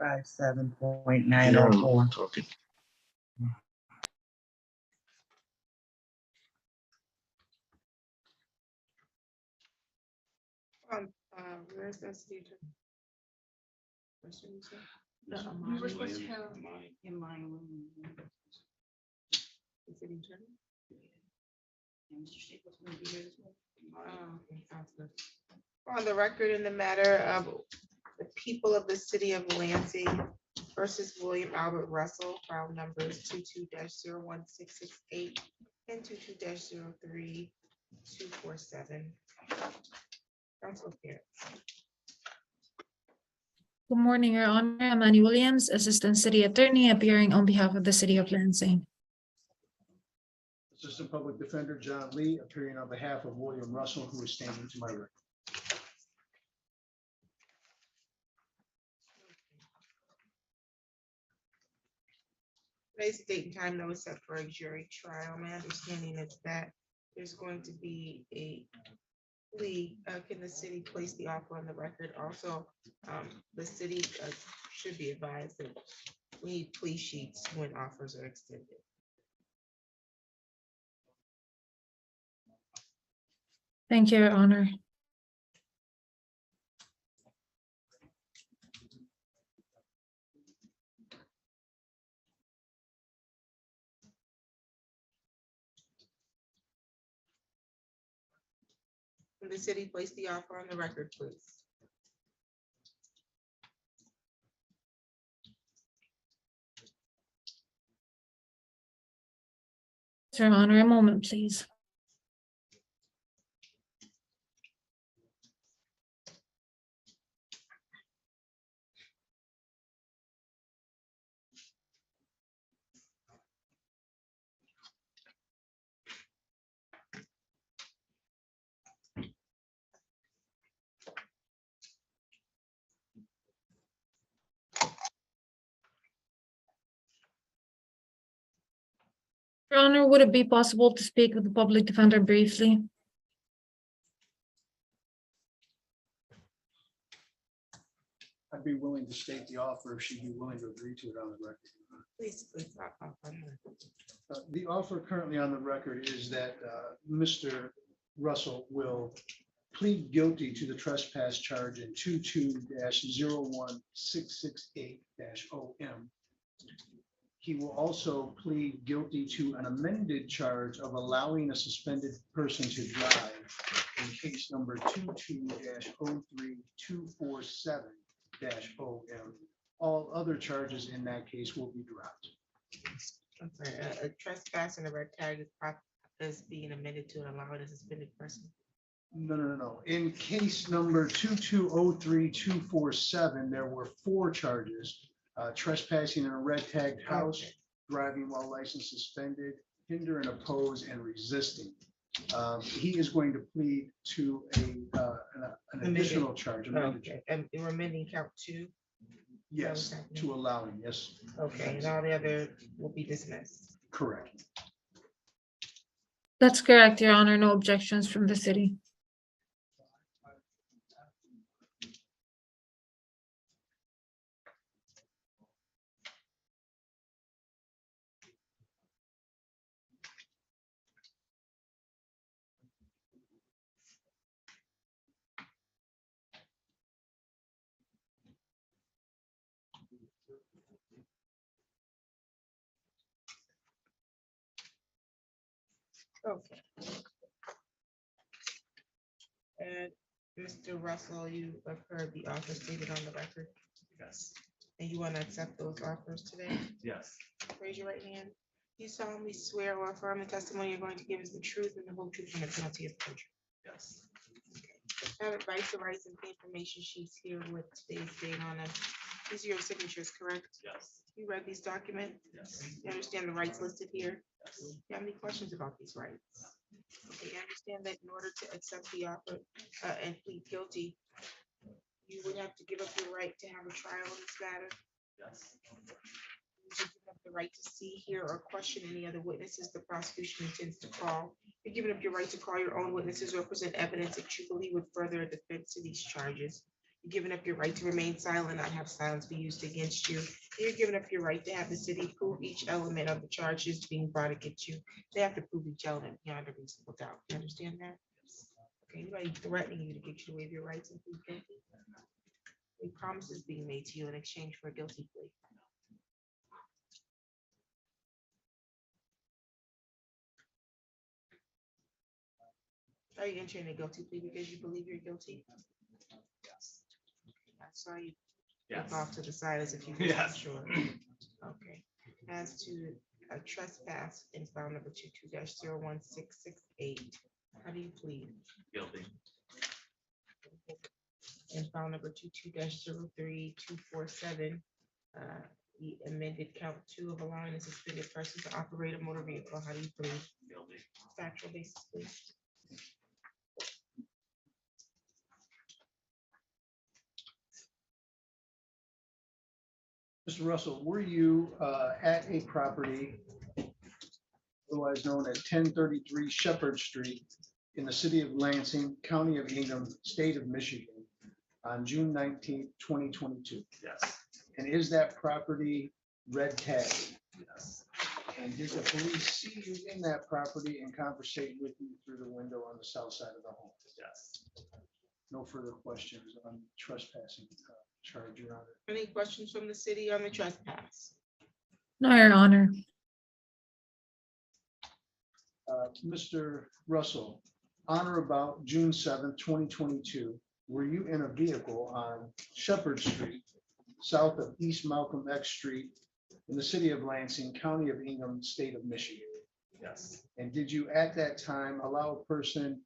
657.904. Talking. Where's that city attorney? Where's what you said? We were supposed to have In my room. The city attorney? Okay, sounds good. On the record in the matter of the people of the city of Lansing versus William Albert Russell, file numbers 22-01668 and 22-03247. Council appearance. Good morning, Your Honor. I'm Annie Williams, Assistant City Attorney, appearing on behalf of the City of Lansing. Assistant Public Defender John Lee, appearing on behalf of William Russell, who is standing to my right. Today's date and time notice set for a jury trial. My understanding is that there's going to be a plea. Can the city place the offer on the record? Also, the city should be advised that we need plea sheets when offers are extended. Thank you, Your Honor. Can the city place the offer on the record, please? Your Honor, a moment, please. Your Honor, would it be possible to speak with the public defender briefly? I'd be willing to state the offer if she'd be willing to agree to it on the record. Please. The offer currently on the record is that Mr. Russell will plead guilty to the trespass charge in 22-01668-OM. He will also plead guilty to an amended charge of allowing a suspended person to drive in case number 22-03247-OM. All other charges in that case will be dropped. I'm sorry, a trespass and a red tag is being amended to allow a suspended person. No. In case number 22-03247, there were 4 charges. Trespassing in a red tagged house, driving while license suspended, hinder and oppose, and resisting. He is going to plead to an additional charge. Okay, and we're amending count 2. Yes, to allowing, yes. Okay, and all the other will be dismissed. Correct. That's correct, Your Honor. No objections from the city. Okay. And Mr. Russell, you have heard the offer stated on the record, Yes. and you want to accept those offers today? Yes. Raise your right hand. You solemnly swear or affirm the testimony you're going to give is the truth and the whole truth and the penalty of perjury. Yes. I have advice, the rights, and information sheets here with today's date on them. These are your signatures, correct? Yes. You read these documents? Yes. You understand the rights listed here? Yes. Do you have any questions about these rights? Okay, you understand that in order to accept the offer and plead guilty, you would have to give up your right to have a trial in this matter. Yes. You would give up the right to see, hear, or question any other witnesses the prosecution intends to call. You're giving up your right to call your own witnesses or present evidence that you believe would further a defense to these charges. You're giving up your right to remain silent, not have silence be used against you. You're giving up your right to have the city prove each element of the charges being brought against you. They have to prove each element beyond a reasonable doubt. You understand that? Okay, anybody threatening you to get you to waive your rights and plead guilty? A promise is being made to you in exchange for a guilty plea. Are you entering a guilty plea because you believe you're guilty? Yes. I saw you Yes. look off to the side as if you were Yes. sure. Okay. As to a trespass in file number 22-01668, how do you plead? Guilty. In file number 22-03247, the amended count 2 of allowing a suspended person to operate a motor vehicle, how do you plead? Guilty. Factual basis, please. Mr. Russell, were you at a property otherwise known as 1033 Shepherd Street in the city of Lansing, county of Ingham, state of Michigan on June 19th, 2022? Yes. And is that property red tagged? Yes. And did the police see you in that property and conversate with you through the window on the south side of the home? Yes. No further questions on trespassing charge, Your Honor. Any questions from the city on the trespass? No, Your Honor. Mr. Russell, on or about June 7th, 2022, were you in a vehicle on Shepherd Street, south of East Malcolm X Street, in the city of Lansing, county of Ingham, state of Michigan? Yes. And did you at that time allow a person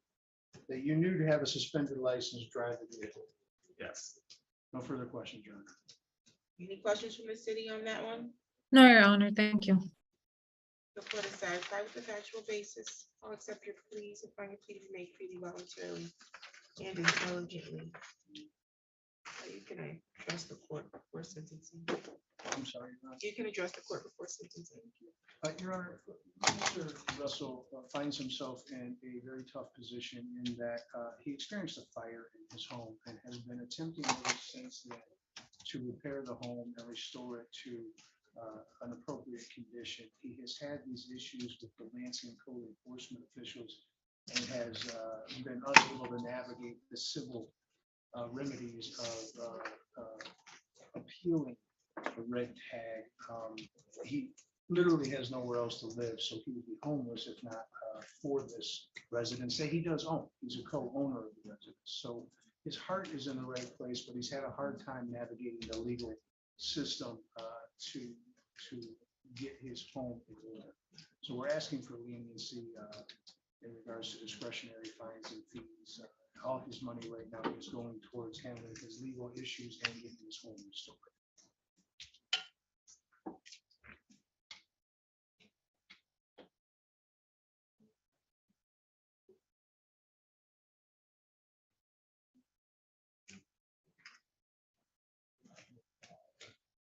that you knew to have a suspended license drive the vehicle? Yes. No further questions, Your Honor. Any questions from the city on that one? No, Your Honor. Thank you. The court is satisfied with the factual basis. I'll accept your pleas and find your plea to be made freely, voluntarily, and intelligently. You can address the court before sentencing. I'm sorry, Your Honor. You can address the court before sentencing. Your Honor, Mr. Russell finds himself in a very tough position in that he experienced a fire in his home and has been attempting ever since then to repair the home and restore it to an appropriate condition. He has had these issues with the Lansing code enforcement officials and has been unable to navigate the civil remedies of appealing a red tag. He literally has nowhere else to live, so he would be homeless if not for this residence that he does own. He's a co-owner of the residence. So his heart is in the right place, but he's had a hard time navigating the legal system to get his home in order. So we're asking for leniency in regards to discretionary fines and fees. All his money right now is going towards handling his legal issues and getting his home restored.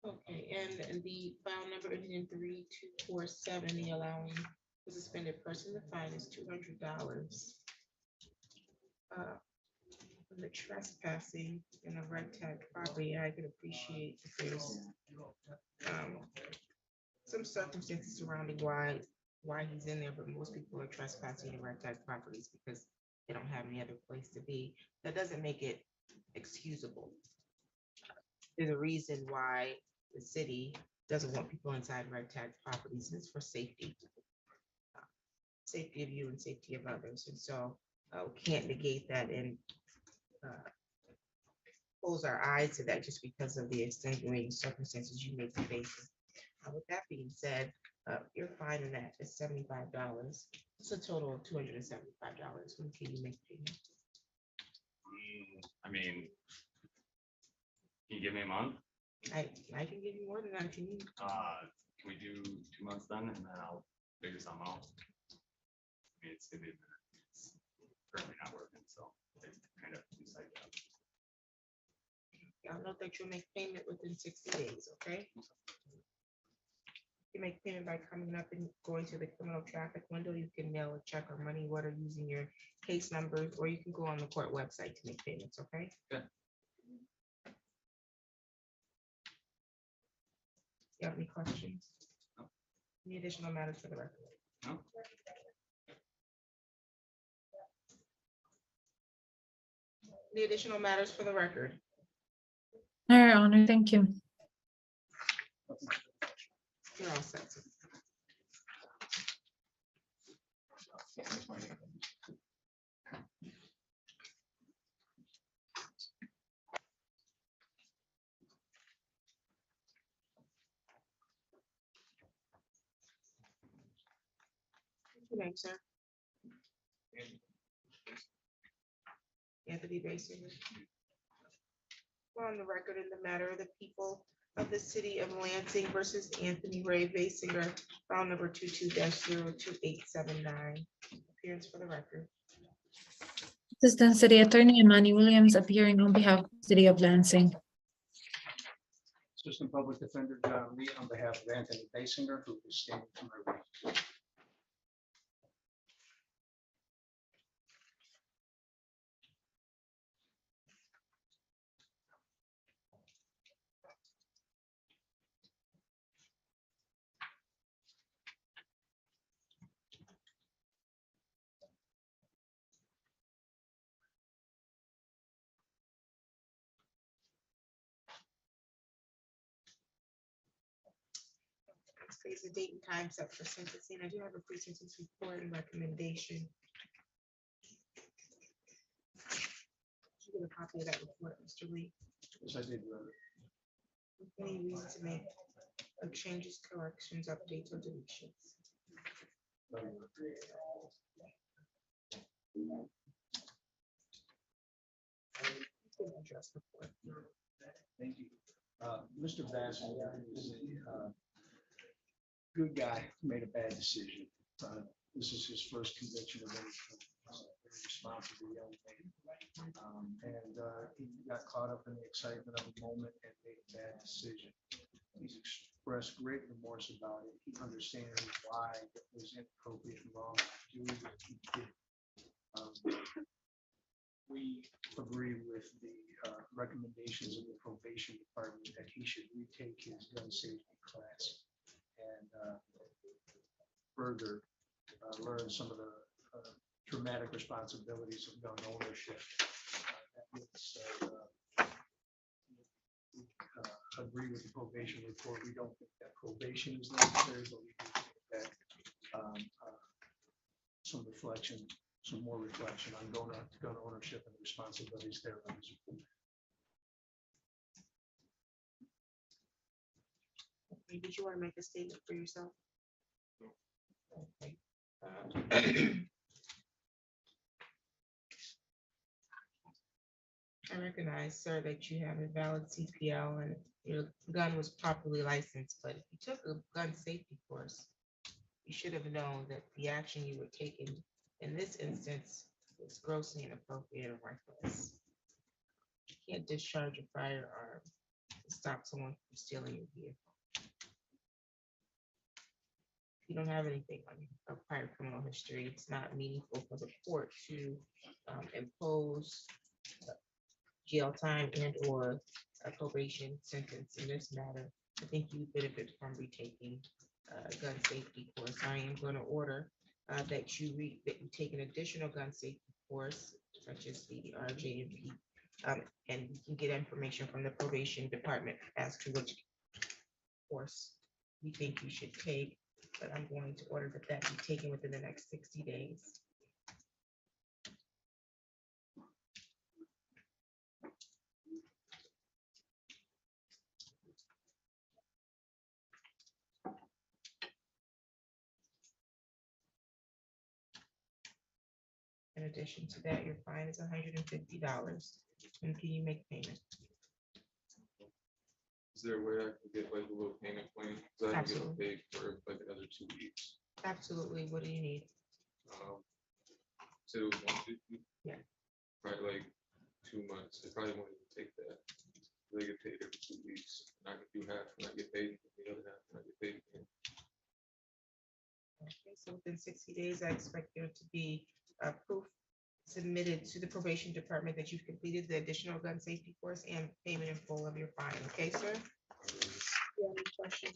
Okay, and the file number ending in 3247, the allowing the suspended person to fine is $200. The trespassing in a red tag property, I could appreciate if there's some circumstances surrounding why he's in there, but most people are trespassing in red tag properties because they don't have any other place to be. That doesn't make it excusable. There's a reason why the city doesn't want people inside red tag properties, and it's for safety. Safety of you and safety of others. And so we can't negate that and close our eyes to that just because of the extenuating circumstances you may be facing. With that being said, your fine in that is $75. It's a total of $275. When can you make payment? I mean, can you give me a month? I can give you more than that if you need. Can we do 2 months then, and then I'll figure something out? I mean, it's currently not working, so it's kind of inside out. I'll note that you'll make payment within 60 days, okay? You make payment by coming up and going to the criminal traffic window. You can mail a check or money order using your case numbers, or you can go on the court website to make payments, okay? Good. You have any questions? No. Any additional matters for the record? No. Any additional matters for the record? No, Your Honor, thank you. You're all set. sir. What's your name, sir? Anthony Basinger. We're on the record in the matter of the people of the city of Lansing versus Anthony Ray Basinger, file number 22-02879. Appearance for the record. Assistant City Attorney Imani Williams appearing on behalf of the City of Lansing. Assistant Public Defender John Lee on behalf of Anthony Basinger, who is standing to my right. Please, the date and time set for sentencing. I do have a pre-sentence report and recommendation. Did you get a copy of that report, Mr. Lee? Yes, I did. Your Honor. Any reason to make changes, corrections, updates, or deletions? Address report. Thank you. Mr. Basinger is a good guy, who made a bad decision. This is his first conviction of any kind. Very responsible young man. He got caught up in the excitement of the moment and made a bad decision. He's expressed great remorse about it. He understands why it was inappropriate and wrong to do what he did. We agree with the recommendations of the probation department that he should retake his gun safety class and further learn some of the dramatic responsibilities of gun ownership. We agree with the probation report. We don't think that probation is necessary, but we do think that some more reflection on gun ownership and responsibilities there. Okay, did you want to make a statement for yourself? Okay. I recognize, sir, that you have a valid CPL and your gun was properly licensed, but if you took a gun safety course, you should have known that the action you were taking in this instance was grossly inappropriate and reckless. You can't discharge a firearm to stop someone from stealing your vehicle. You don't have anything on a prior criminal history, it's not meaningful for the court to impose jail time and or a probation sentence in this matter. I think you benefit from retaking a gun safety course. I am going to order that you take an additional gun safety course, such as the RJMP, and you can get information from the probation department as to which course you think you should take. But I'm going to order that be taken within the next 60 days. In addition to that, your fine is $150. And can you make payment? Is there a way I can get like a little payment plan? Because I can get Absolutely. paid for like another 2 weeks. Absolutely. What do you need? So it was 150. Yeah. Probably like 2 months. They probably won't even take that. They get paid every 2 weeks. And I can do half when I get paid, and the other half when I get paid again. Okay, so within 60 days, I expect there to be a proof submitted to the probation department that you've completed the additional gun safety course and payment in full of your fine. Okay, sir? you have any questions?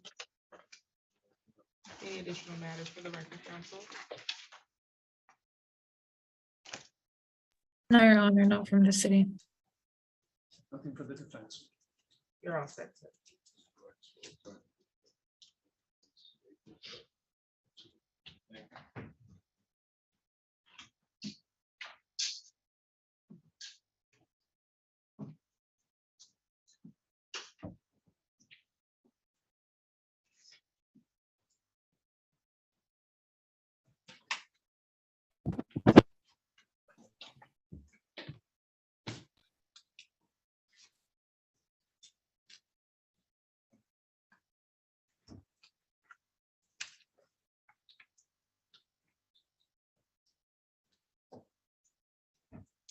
Any additional matters for the record, council? No, Your Honor, not from the city. Nothing for the defense. You're all set, sir.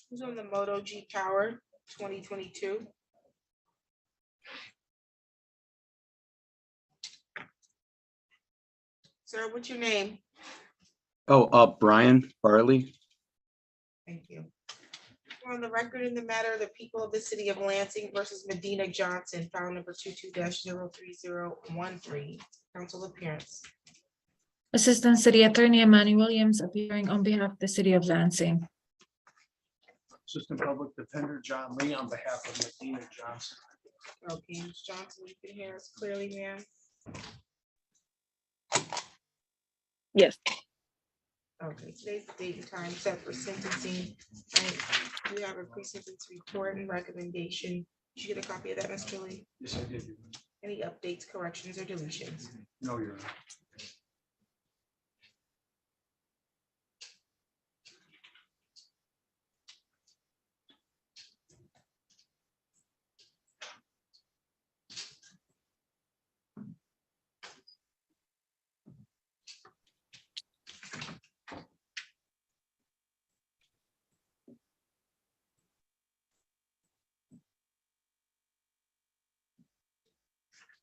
Who's on the Moto G Power 2022? Sir, what's your name? Oh, Brian Farley. Thank you. We're on the record in the matter of the people of the city of Lansing versus Medina Johnson, file number 22-03013. Council appearance. Assistant City Attorney Amani Williams appearing on behalf of the city of Lansing. Assistant Public Defender John Lee on behalf of Medina Johnson. Okay, Ms. Johnson, you can hear us clearly, ma'am. Yes, Okay, today's the date and time set for sentencing. I do have a pre-sentence report and recommendation. Did you get a copy of that, Mr. Lee? Yes, I did. Any updates, corrections, or deletions? No, Your Honor.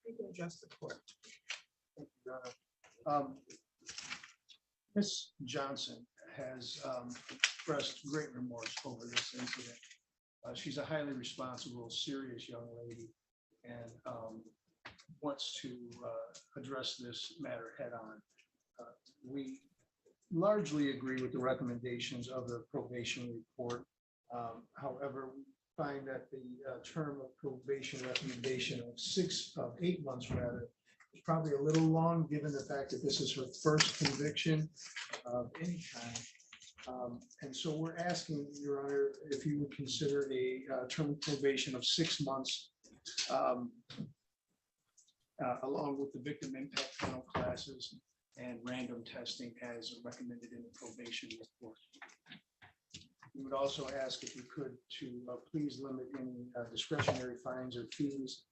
You can adjust the court. Thank you, Your Honor. Ms. Johnson has expressed great remorse over this incident. She's a highly responsible, serious young lady and wants to address this matter head on. We largely agree with the recommendations of the probation report. However, we find that the term of probation recommendation of 8 months rather, is probably a little long, given the fact that this is her first conviction of any kind. And so we're asking, Your Honor, if you would consider a term of probation of 6 months, along with the victim impact panel classes and random testing as recommended in the probation report. We would also ask if you could to please limit any discretionary fines or fees,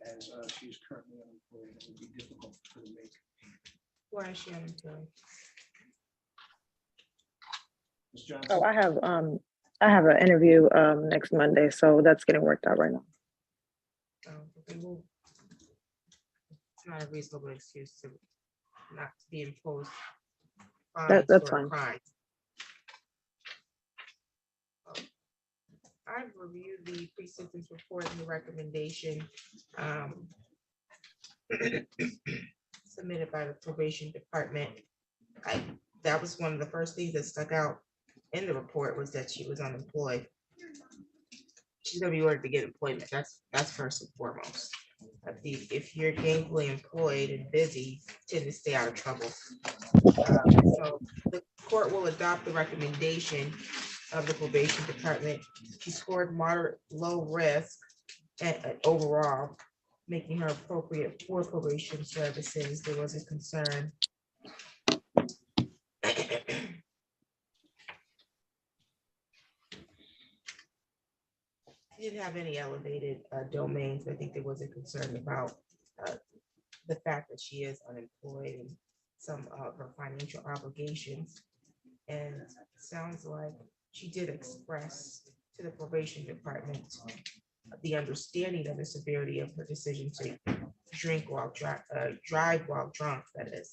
as she's currently unemployed. It would be difficult for her to make. Why is she unemployed? Ms. Johnson? oh, I have an interview next Monday, so that's getting worked out right now. Okay, well, it's not a reasonable excuse to not to be imposed. That's fines or fine. crimes. I've reviewed the pre-sentence report and the recommendation submitted by the probation department. That was one of the first things that stuck out in the report, was that she was unemployed. She's gonna be ordered to get employment. That's first and foremost. If you're gainfully employed and busy, tend to stay out of trouble. So the court will adopt the recommendation of the probation department. She scored moderate low risk and overall, making her appropriate for probation services. There was a concern. She didn't have any elevated domains. I think there was a concern about the fact that she is unemployed and some of her financial obligations. And it sounds like she did express to the probation department the understanding of the severity of her decision to drink while drive while drunk, that is.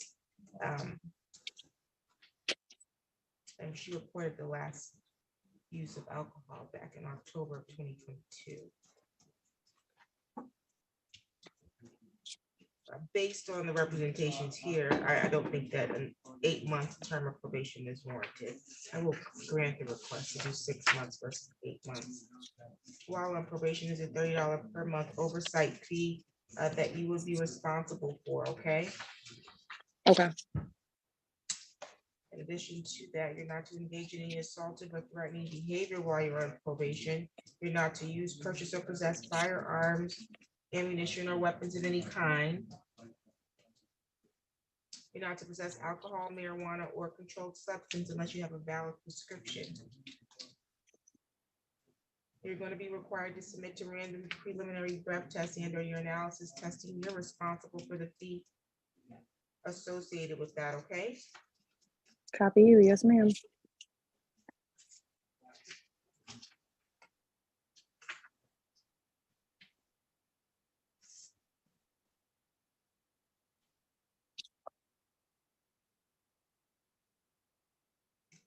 And she reported the last use of alcohol back in October of 2022. Based on the representations here, I don't think that an 8-month term of probation is warranted. I will grant the request to do 6 months versus 8 months. While on probation is a $30 per month oversight fee that you will be responsible for, okay? Okay. In addition to that, you're not to engage in any assaultive or threatening behavior while you're on probation. You're not to use, purchase, or possess firearms, ammunition, or weapons of any kind. You're not to possess alcohol, marijuana, or controlled substance unless you have a valid prescription. You're going to be required to submit to random preliminary breath testing and/or your analysis testing. You're responsible for the fee associated with that, okay? Copy you. Yes, ma'am.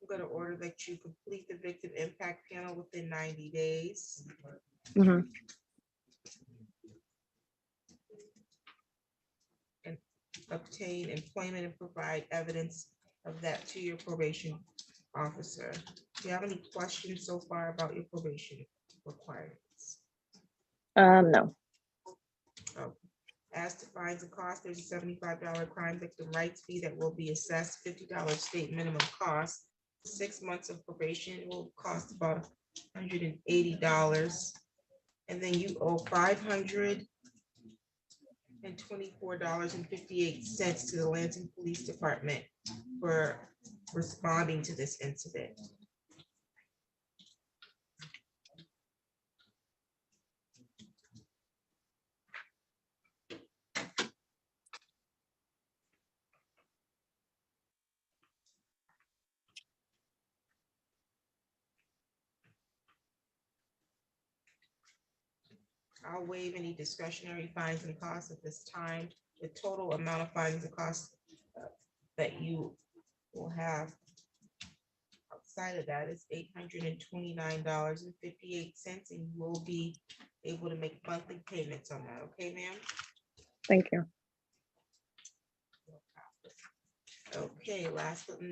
I'm going to order that you complete the victim impact panel within 90 days. Mhm. And obtain employment and provide evidence of that to your probation officer. Do you have any questions so far about your probation requirements? No. Oh, as to fines and costs, there's a $75 crime victim rights fee that will be assessed, $50 state minimum cost. 6 months of probation will cost about $180. And then you owe $524.58 to the Lansing Police Department for responding to this incident. I'll waive any discretionary fines and costs at this time. The total amount of fines and costs that you will have outside of that is $829.58, and you will be able to make monthly payments on that. Okay, ma'am? Thank you. Okay, last but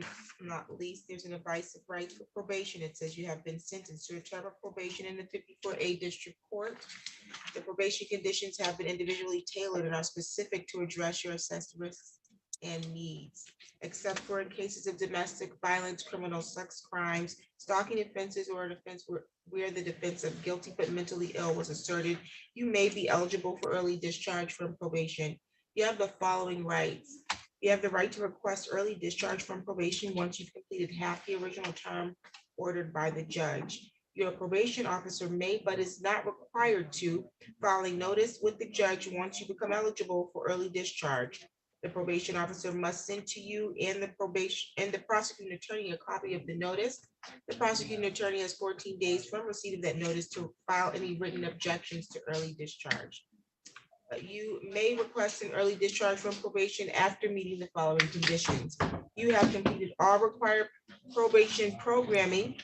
not least, there's an advice of right for probation. It says you have been sentenced to a term of probation in the 54A District Court. The probation conditions have been individually tailored and are specific to address your assessed risks and needs, except for in cases of domestic violence, criminal sex crimes, stalking offenses, or an offense where the defense of guilty but mentally ill was asserted. You may be eligible for early discharge from probation. You have the following rights. You have the right to request early discharge from probation once you've completed half the original term ordered by the judge. Your probation officer may, but is not required to, filing notice with the judge once you become eligible for early discharge. The probation officer must send to you and the prosecuting attorney a copy of the notice. The prosecuting attorney has 14 days from receipt of that notice to file any written objections to early discharge. You may request an early discharge from probation after meeting the following conditions. You have completed all required probation programming,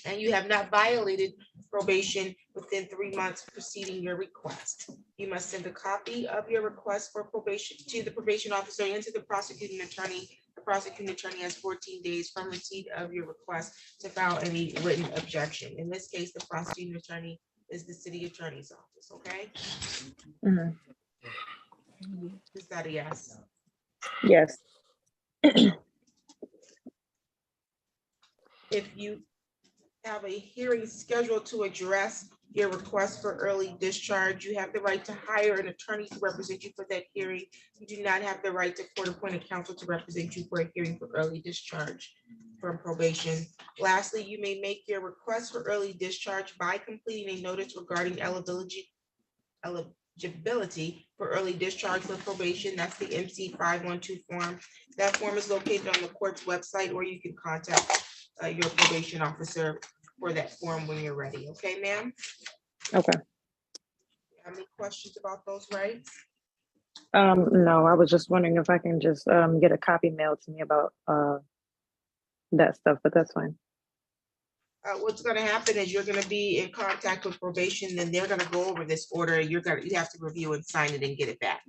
and you have not violated probation within 3 months preceding your request. You must send a copy of your request for probation to the probation officer and to the prosecuting attorney. The prosecuting attorney has 14 days from receipt of your request to file any written objection. In this case, the prosecuting attorney is the city attorney's office, okay? Mhm. Is that a yes? Yes. If you have a hearing scheduled to address your request for early discharge, you have the right to hire an attorney to represent you for that hearing. You do not have the right to court-appointed counsel to represent you for a hearing for early discharge from probation. Lastly, you may make your request for early discharge by completing a notice regarding eligibility for early discharge from probation. That's the MC 512 form. That form is located on the court's website, or you can contact your probation officer for that form when you're ready. Okay, ma'am? Okay. Have any questions about those rights? No, I was just wondering if I can just get a copy mailed to me about that stuff, but that's fine. What's gonna happen is you're gonna be in contact with probation, then they're gonna go over this order. You have to review and sign it and get it back.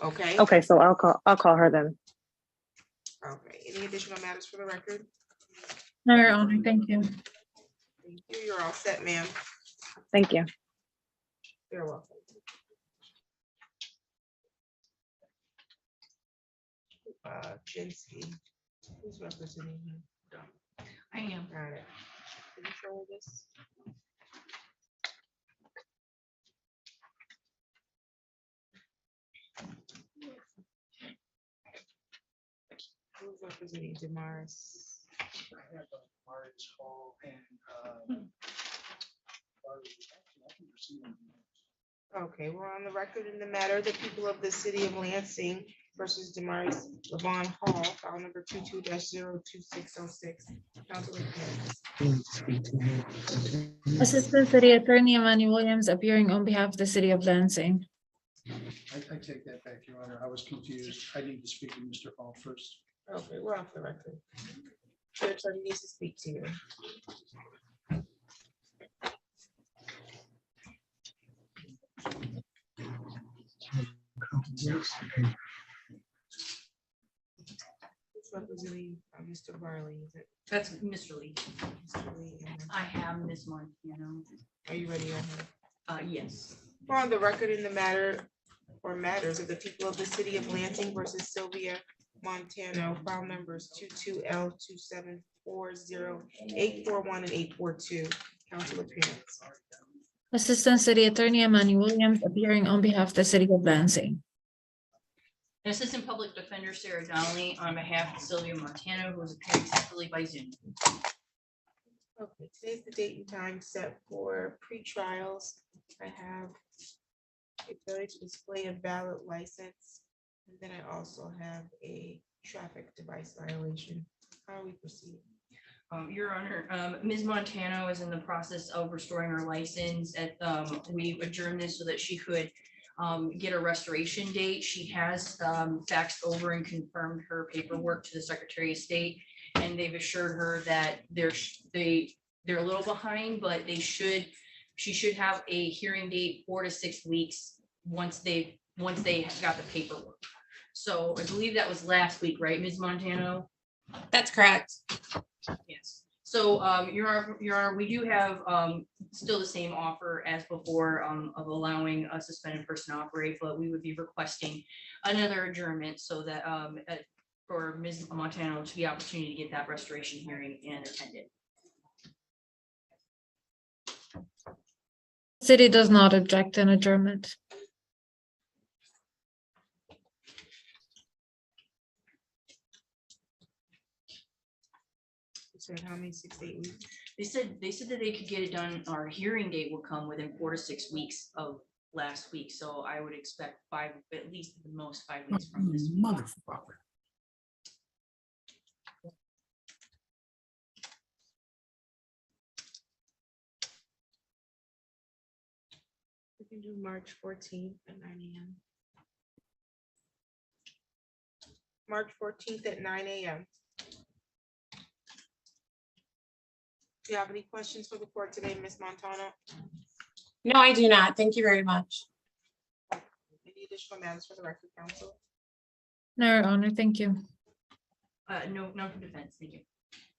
Okay? Okay, so I'll call her then. Okay, any additional matters for the record? No, Your Honor, thank you. Thank you, you're all set, ma'am. Thank you. You're welcome. Jinsky, who's representing him? I am. Got it. Can you show her this? Who's representing Damaris? I have Marius Hall and Barley. Actually, I can proceed on these. Okay, we're on the record in the matter, the people of the city of Lansing versus Damaris Levon Hall, file number 22-02606. Councilor Pierce. Assistant City Attorney Emmanuel Williams appearing on behalf of the city of Lansing. I take that back, Your Honor. I was confused. I need to speak to Mr. Hall first. Okay, we're off the record. The attorney needs to speak to you. Who's representing Mr. Barley? Is it That's Mr. Lee. Mr. Lee? And I have Ms. Montano. are you ready? Yes. We're on the record in the matter or matters of the people of the city of Lansing versus Sylvia Montano, file numbers 22L2740841 and 842. Council appearance. Assistant City Attorney Emmanuel Williams appearing on behalf of the city of Lansing. Assistant Public Defender Sarah Donnelly on behalf of Sylvia Montano, who is appearing separately by Zoom. Okay, today's the date and time set for pre-trials. I have a failure to display a valid license. And then I also have a traffic device violation. How do we proceed? Your Honor, Ms. Montano is in the process of restoring her license. We adjourned this so that she could get a restoration date. She has faxed over and confirmed her paperwork to the Secretary of State, and they've assured her that they're a little behind, but she should have a hearing date 4 to 6 weeks once they got the paperwork. So I believe that was last week, right, Ms. Montano? That's correct. Yes. So, Your Honor, we do have still the same offer as before of allowing a suspended person to operate, but we would be requesting another adjournment so that for Ms. Montano to the opportunity to get that restoration hearing and attend it. City does not object an adjournment. You said how many, 6 to 8 weeks? They said that they could get it done, our hearing date will come within 4 to 6 weeks of last week, so I would expect at least the most 5 weeks from this week. Motherfucker. We can do March 14th at 9 a.m. March 14th at 9 a.m. Do you have any questions for the court today, Ms. Montano? No, I do not. Thank you very much. Any additional matters for the record, counsel? No, Your Honor, thank you. No, none for defense, thank you.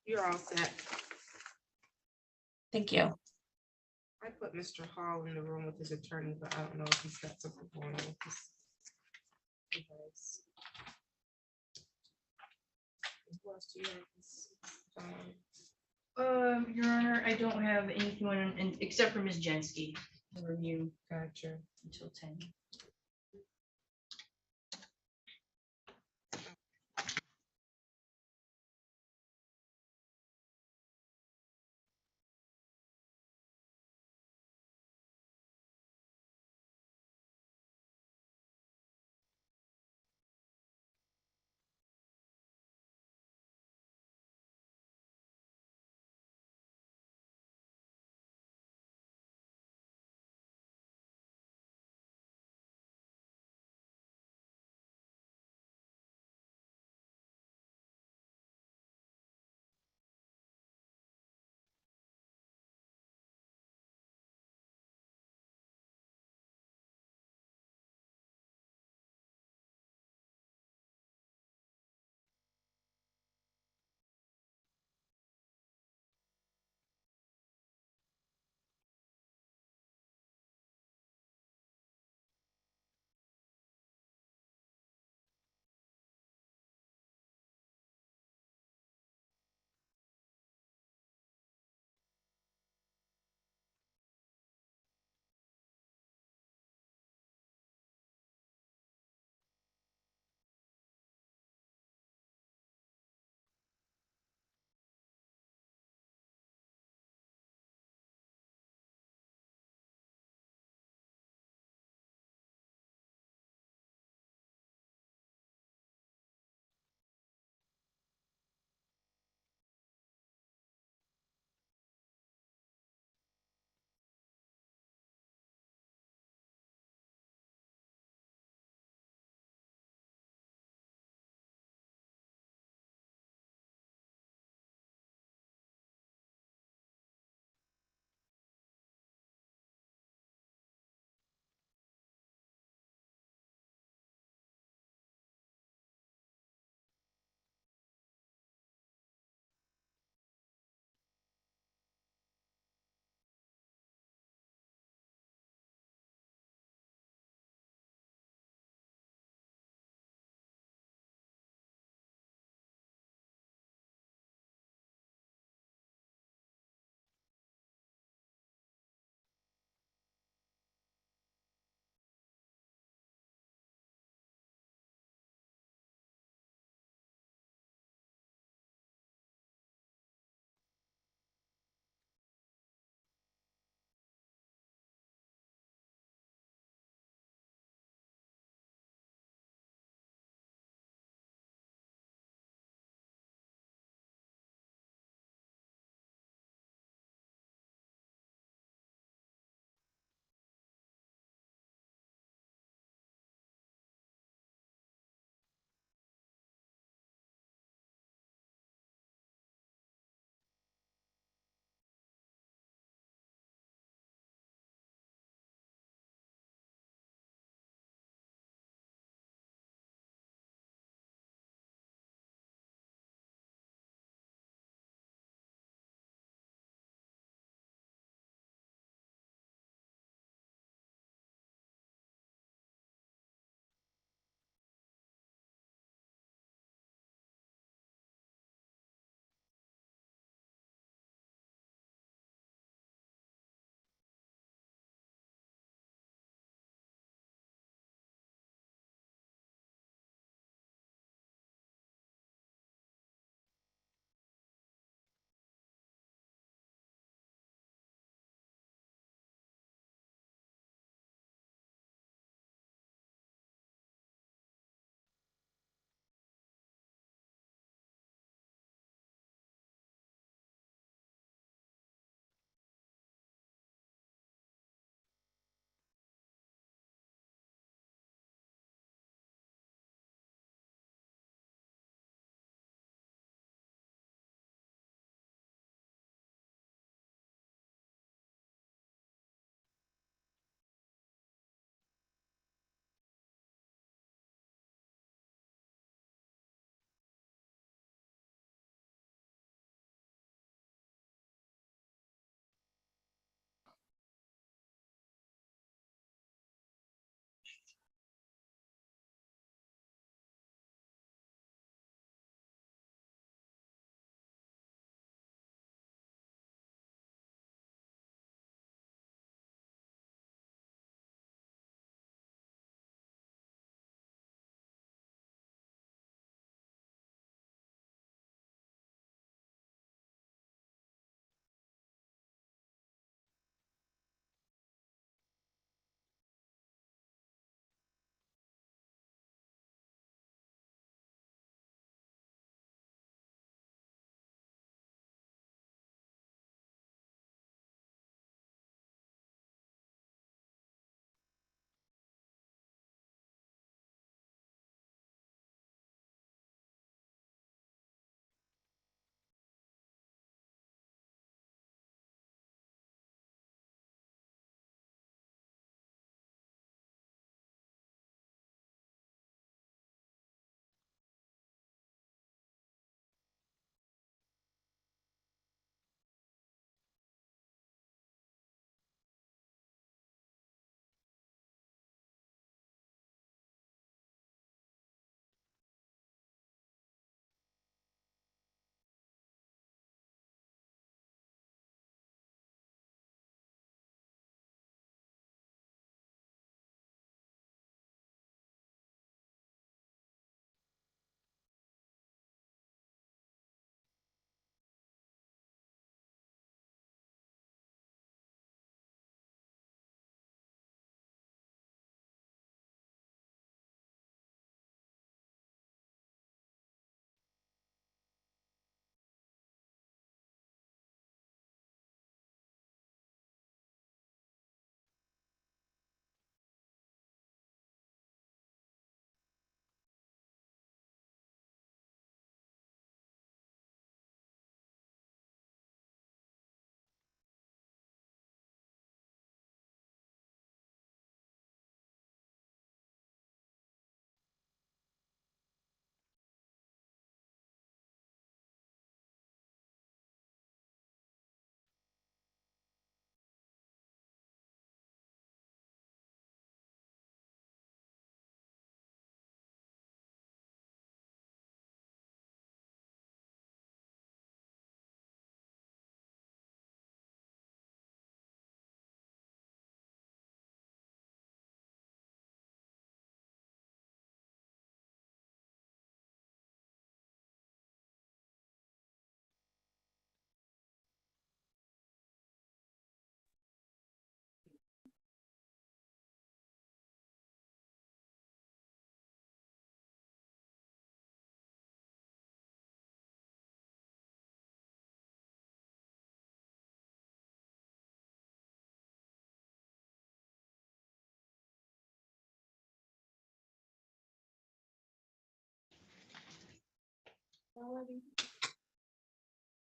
You're all set. Thank you. I put Mr. Hall in the room with his attorney, but I don't know if he's got something going on with this device. Who else do you have this, Your Honor, I don't have anything except for Ms. Jensky to review Gotcha. until 10.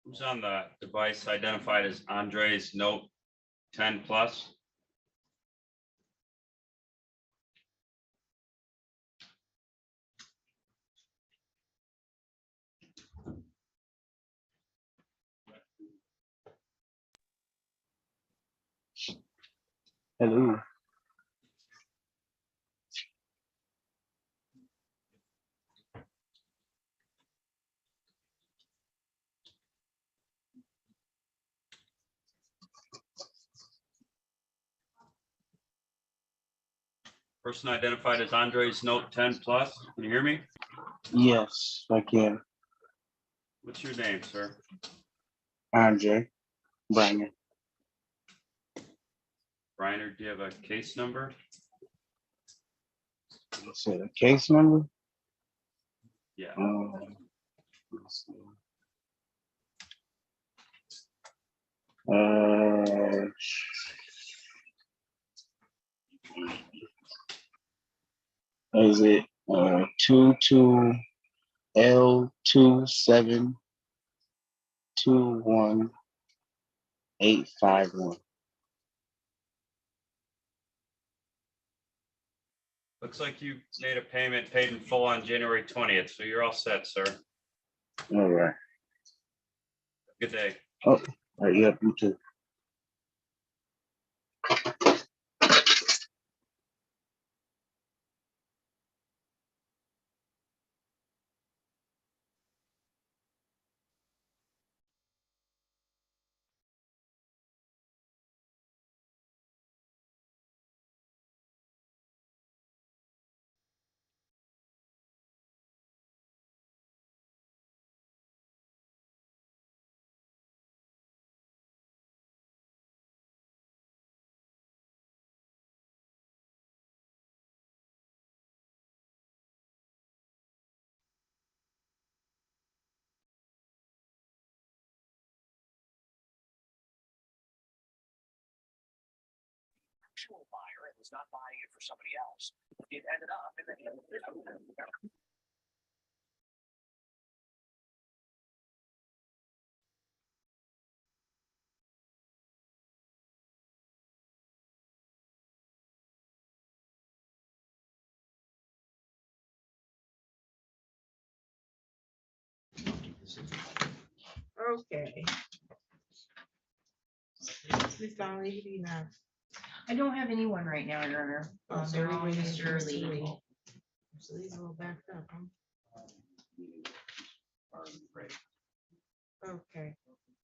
Who's on the device identified as Andre's Note 10 Plus? Hello. Person identified as Andre's Note 10 Plus. Can you hear me? Yes, I can. What's your name, sir? Andre, Brian. Reiner, do you have a case number? Is it a case number? Yeah. Let's see. Uh, is it 22L2721851? Looks like you made a payment paid in full on January 20th, so you're all set, sir. All right. Good day. Oh, all right, yep, you too. Actual buyer and was not buying it for somebody else. It ended up in the Okay. Ms. Donnelly, who do you have? I don't have anyone right now, Your Honor. Oh, so They're all everybody is Mr. Mr. Lee. Lee. So these are all backed up, huh? Okay.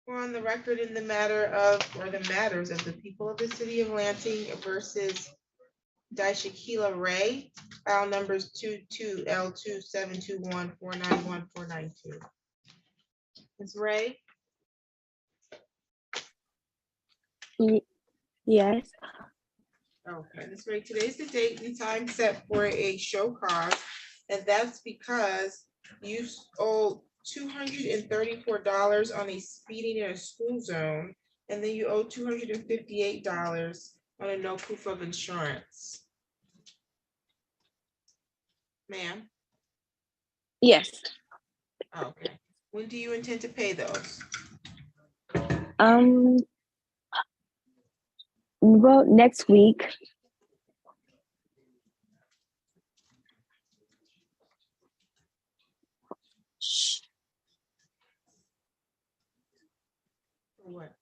We're on the record in the matter of, or the matters of the people of the city of Lansing versus Daishakila Ray, file numbers 22L27214914992. Ms. Ray? Yes. Okay, Ms. Ray, today's the date and time set for a show cause, and that's because you owe $234 on a speeding in a school zone, and then you owe $258 on a no proof of insurance. Ma'am? Yes. Okay. When do you intend to pay those? Well, next week. For what?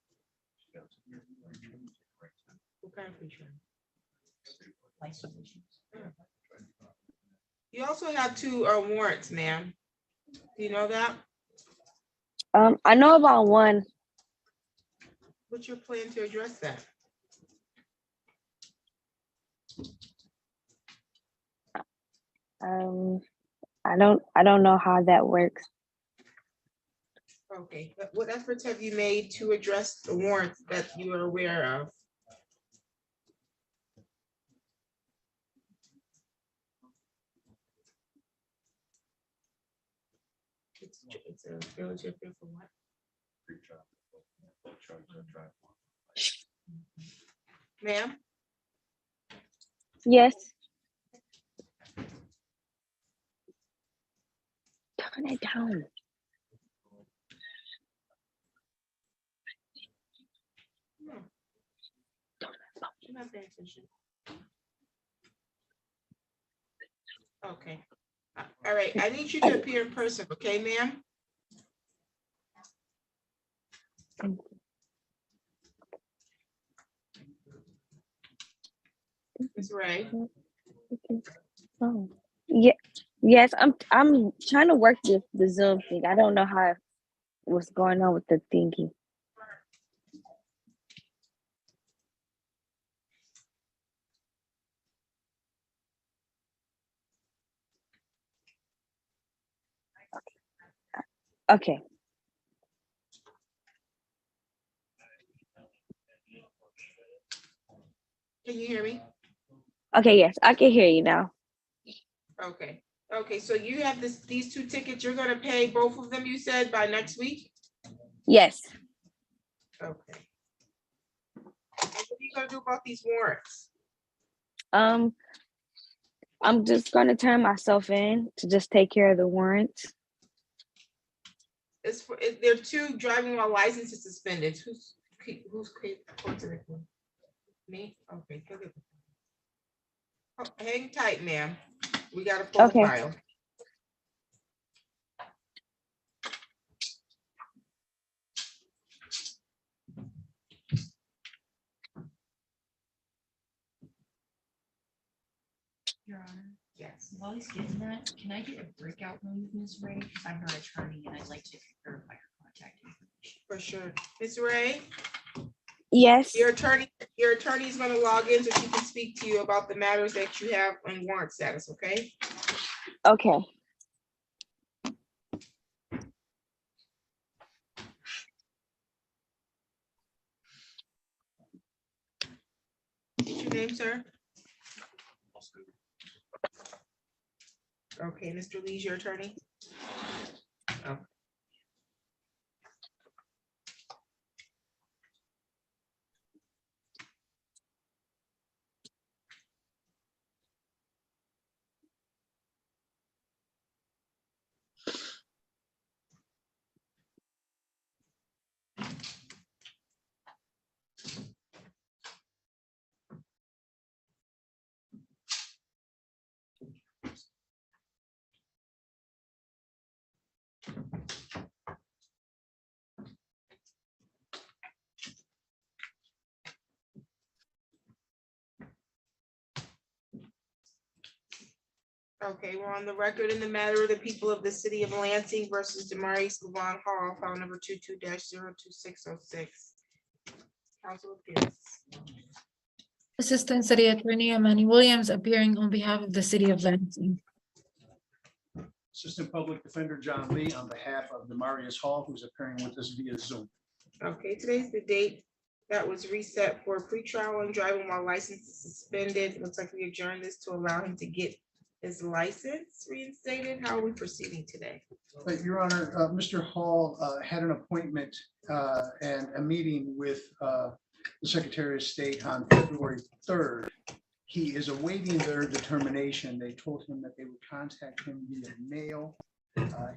What kind of insurance? You also have two warrants, ma'am. Do you know that? I know about one. What's your plan to address that? I don't know how that works. Okay, but what efforts have you made to address the warrants that you are aware of? It's a village affair for what? Ma'am? Yes. Turn it down. paying attention. Okay. All right, I need you to appear in person, okay, ma'am? Ms. Ray, Oh, yeah, yes, I'm trying to work the Zoom thing. I don't know what's going on with the thingy. Okay, can you hear me? okay, yes, I can hear you now. Okay, okay, so you have these two tickets, you're gonna pay both of them, you said, by next week? Yes. Okay. And what are you gonna do about these warrants? I'm just gonna turn myself in to just take care of the warrants. There are two driving while licenses suspended. Who's me? Okay. Go ahead. Oh, hang tight, ma'am. We gotta pull the Okay. file. Your Honor, Yes. while he's getting that, can I get a breakout room with Ms. Ray? Because I'm her attorney and I'd like to verify her contact information. For sure. Ms. Ray, Yes. your attorney is gonna log in so she can speak to you about the matters that you have on warrant status, okay? Okay. What's your name, sir? Okay, Mr. Lee's your attorney? Oh. Okay, we're on the record in the matter of the people of the city of Lansing versus Demaris Levon Hall, file number 22-02606. Council appearance. Assistant City Attorney Amani Williams appearing on behalf of the City of Lansing. Assistant Public Defender John Lee on behalf of Demarius Hall, who's appearing with us via Zoom. Okay, today's the date that was reset for pretrial and driving while license is suspended. Looks like we adjourned this to allow him to get his license reinstated. How are we proceeding today? Your Honor, Mr. Hall had an appointment and a meeting with the Secretary of State on February 3rd. He is awaiting their determination. They told him that they would contact him via mail.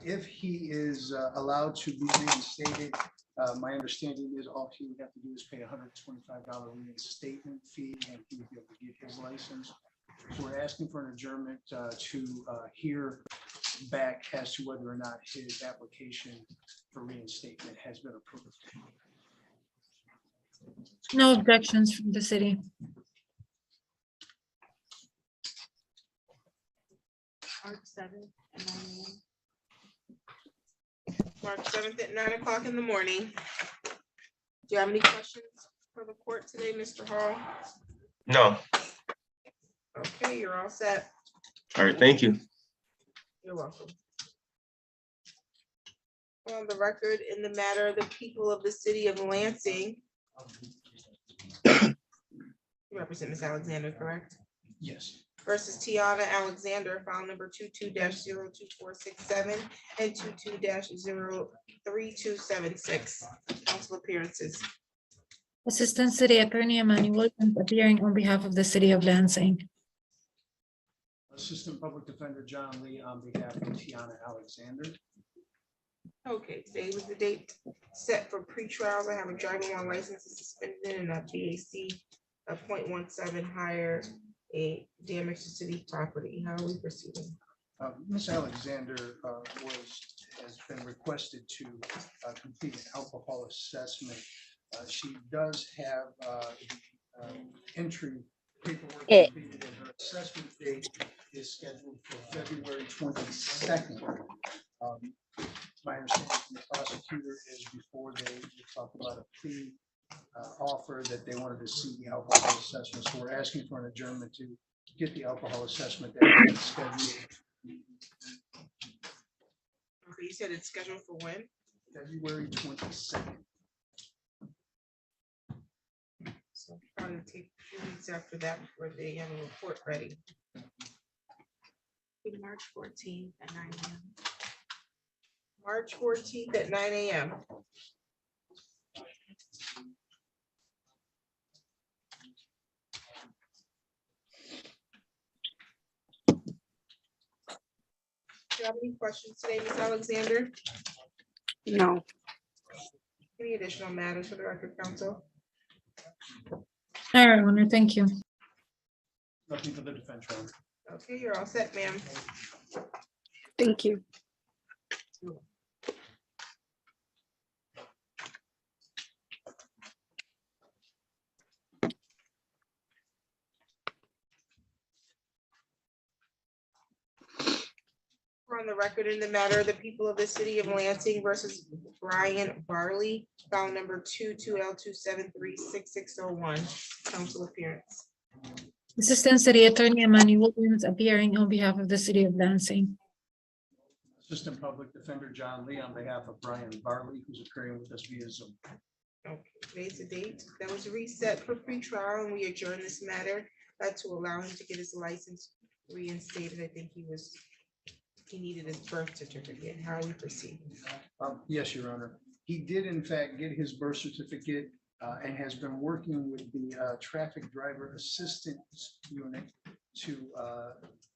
If he is allowed to be reinstated, my understanding is all he would have to do is pay $125 reinstatement fee and he would be able to get his license. So we're asking for an adjournment to hear back as to whether or not his application for reinstatement has been approved. No objections from the city. March 7th at 9 a.m. March 7th at 9 o'clock in the morning. Do you have any questions for the court today, Mr. Hall? No. Okay, you're all set. All right, thank you. You're welcome. On the record in the matter of the people of the city of Lansing. You represent Ms. Alexander, correct? Yes. Versus Tiana Alexander, file number 22-02467 and 22-03276. Council appearances. Assistant City Attorney Amani Williams appearing on behalf of the City of Lansing. Assistant Public Defender John Lee on behalf of Tiana Alexander. Okay, today was the date set for pretrial. I have a driving while license is suspended and a BAC a 0.17 higher a damage to city property. How are we proceeding? Ms. Alexander has been requested to complete an alcohol assessment. She does have entry paperwork completed, and her assessment date is scheduled for February 22nd. My understanding from the prosecutor is before they talk about a plea offer that they wanted to see the alcohol assessment. So we're asking for an adjournment to get the alcohol assessment that is scheduled. Okay, you said it's scheduled for when? February 22nd. So probably take a few weeks after that before they have a report ready. March 14th at 9 a.m. March 14th at 9 a.m. Do you have any questions today, Ms. Alexander? No. Any additional matters for the record, counsel? No, Your Honor, thank you. Nothing for the defense, Your Honor. Okay, you're all set, ma'am. Thank you. We're on the record in the matter of the people of the city of Lansing versus Brian Barley, file number 22L2736601, council appearance. Assistant City Attorney Amani Williams appearing on behalf of the city of Lansing. Assistant Public Defender John Lee on behalf of Brian Barley, who's appearing with us via Zoom. Okay, today's the date that was reset for pretrial, and we adjourn this matter to allow him to get his license reinstated. I think he needed his birth certificate. How are we proceeding? Yes, Your Honor. He did in fact get his birth certificate and has been working with the traffic driver assistance unit to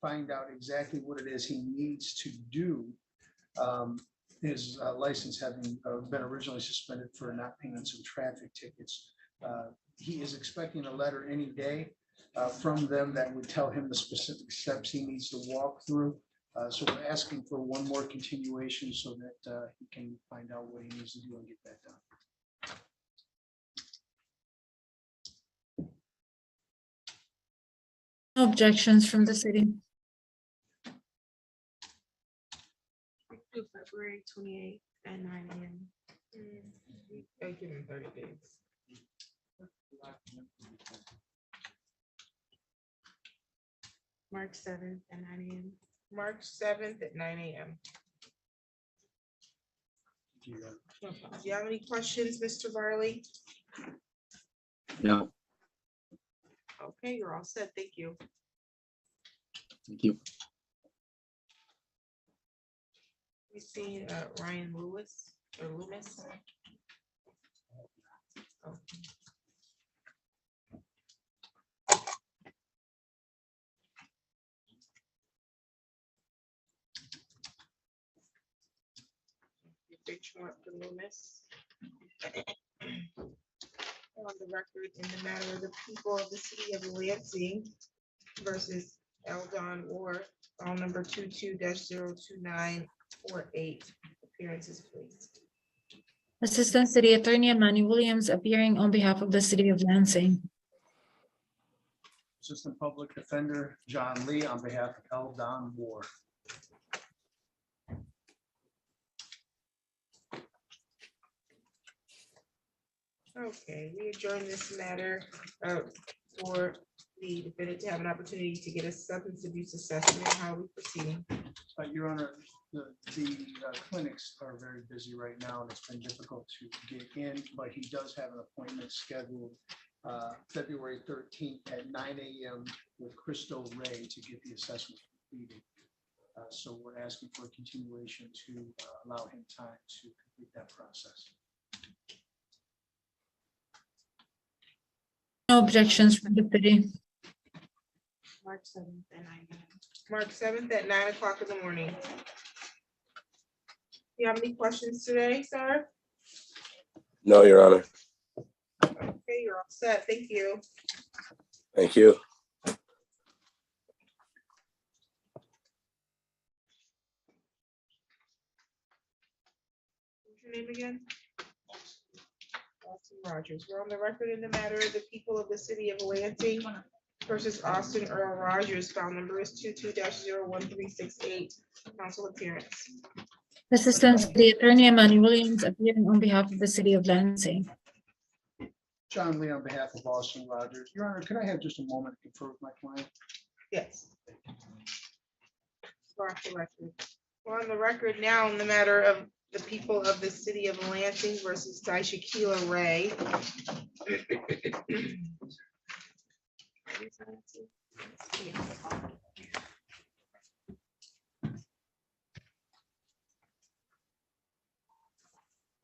find out exactly what it is he needs to do. His license having been originally suspended for not paying some traffic tickets. He is expecting a letter any day from them that would tell him the specific steps he needs to walk through. So we're asking for one more continuation so that he can find out what he needs to do and get that done. No objections from the city. February 28th at 9 a.m. I give him 30 days. March 7th at 9 a.m. March 7th at 9 a.m. Do you have any questions, Mr. Barley? No, Okay, you're all set. Thank you. thank you. We see Ryan Lewis or Loomis. Oh. Picture up for Loomis. On the record in the matter of the people of the city of Lansing versus Eldon Ward, file number 22-02948. Appearances, please. Assistant City Attorney Amani Williams appearing on behalf of the city of Lansing. Assistant Public Defender John Lee on behalf of Eldon Ward. Okay, we adjourn this matter for the defendant to have an opportunity to get a substance abuse assessment. How are we proceeding? Your Honor, the clinics are very busy right now and it's been difficult to get in, but he does have an appointment scheduled February 13th at 9 a.m. with Crystal Ray to get the assessment completed. So we're asking for a continuation to allow him time to complete that process. No objections from the city. March 7th at 9 a.m. March 7th at 9 o'clock in the morning. Do you have any questions today, sir? No, Your Honor. Okay, you're all set. Thank you. Thank you. What's your name again? Austin Rogers. We're on the record in the matter of the people of the city of Lansing versus Austin Earl Rogers. File number is 22-01368. Council appearance. Assistant City Attorney Manny Williams appearing on behalf of the city of Lansing. John Lee on behalf of Austin Rogers. Your Honor, can I have just a moment to confer with my client? Yes. Off the record. We're on the record now in the matter of the people of the city of Lansing versus Shaquila Ray.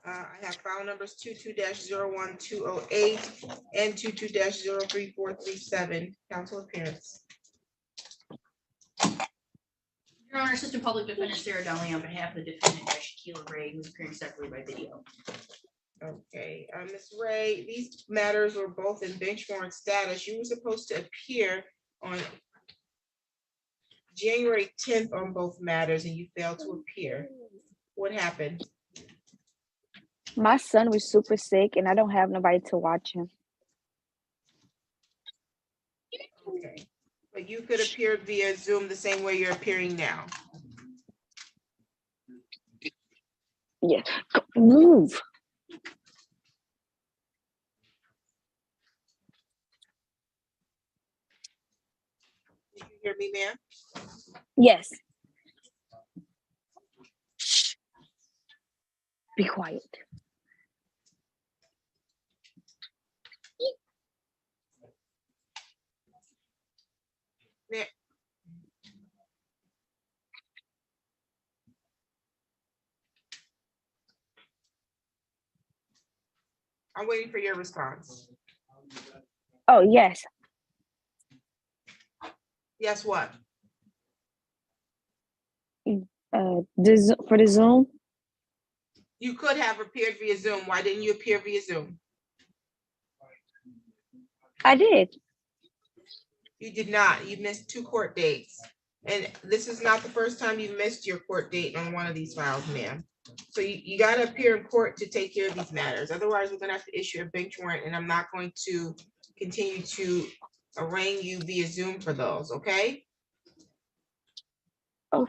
I have file numbers 22-01208 and 22-03437. Council appearance. Your Honor, Assistant Public Defender Sarah Donnelly on behalf of the defendant Shaquila Ray, who's appearing separately by video. Okay, Ms. Ray, these matters were both in bench warrant status. You were supposed to appear on January 10th on both matters and you failed to appear. What happened? My son was super sick and I don't have nobody to watch him. Okay, but you could appear via Zoom the same way you're appearing now. Yeah, move. Did you hear me, ma'am? Yes. Shh. Be quiet. Ma'am. I'm waiting for your response. Oh, yes. Yes, what? For the Zoom? You could have appeared via Zoom. Why didn't you appear via Zoom? I did. You did not. You missed 2 court dates. And this is not the first time you missed your court date on one of these files, ma'am. So you gotta appear in court to take care of these matters. Otherwise, we're gonna have to issue a bench warrant and I'm not going to continue to arraign you via Zoom for those, okay? Oh,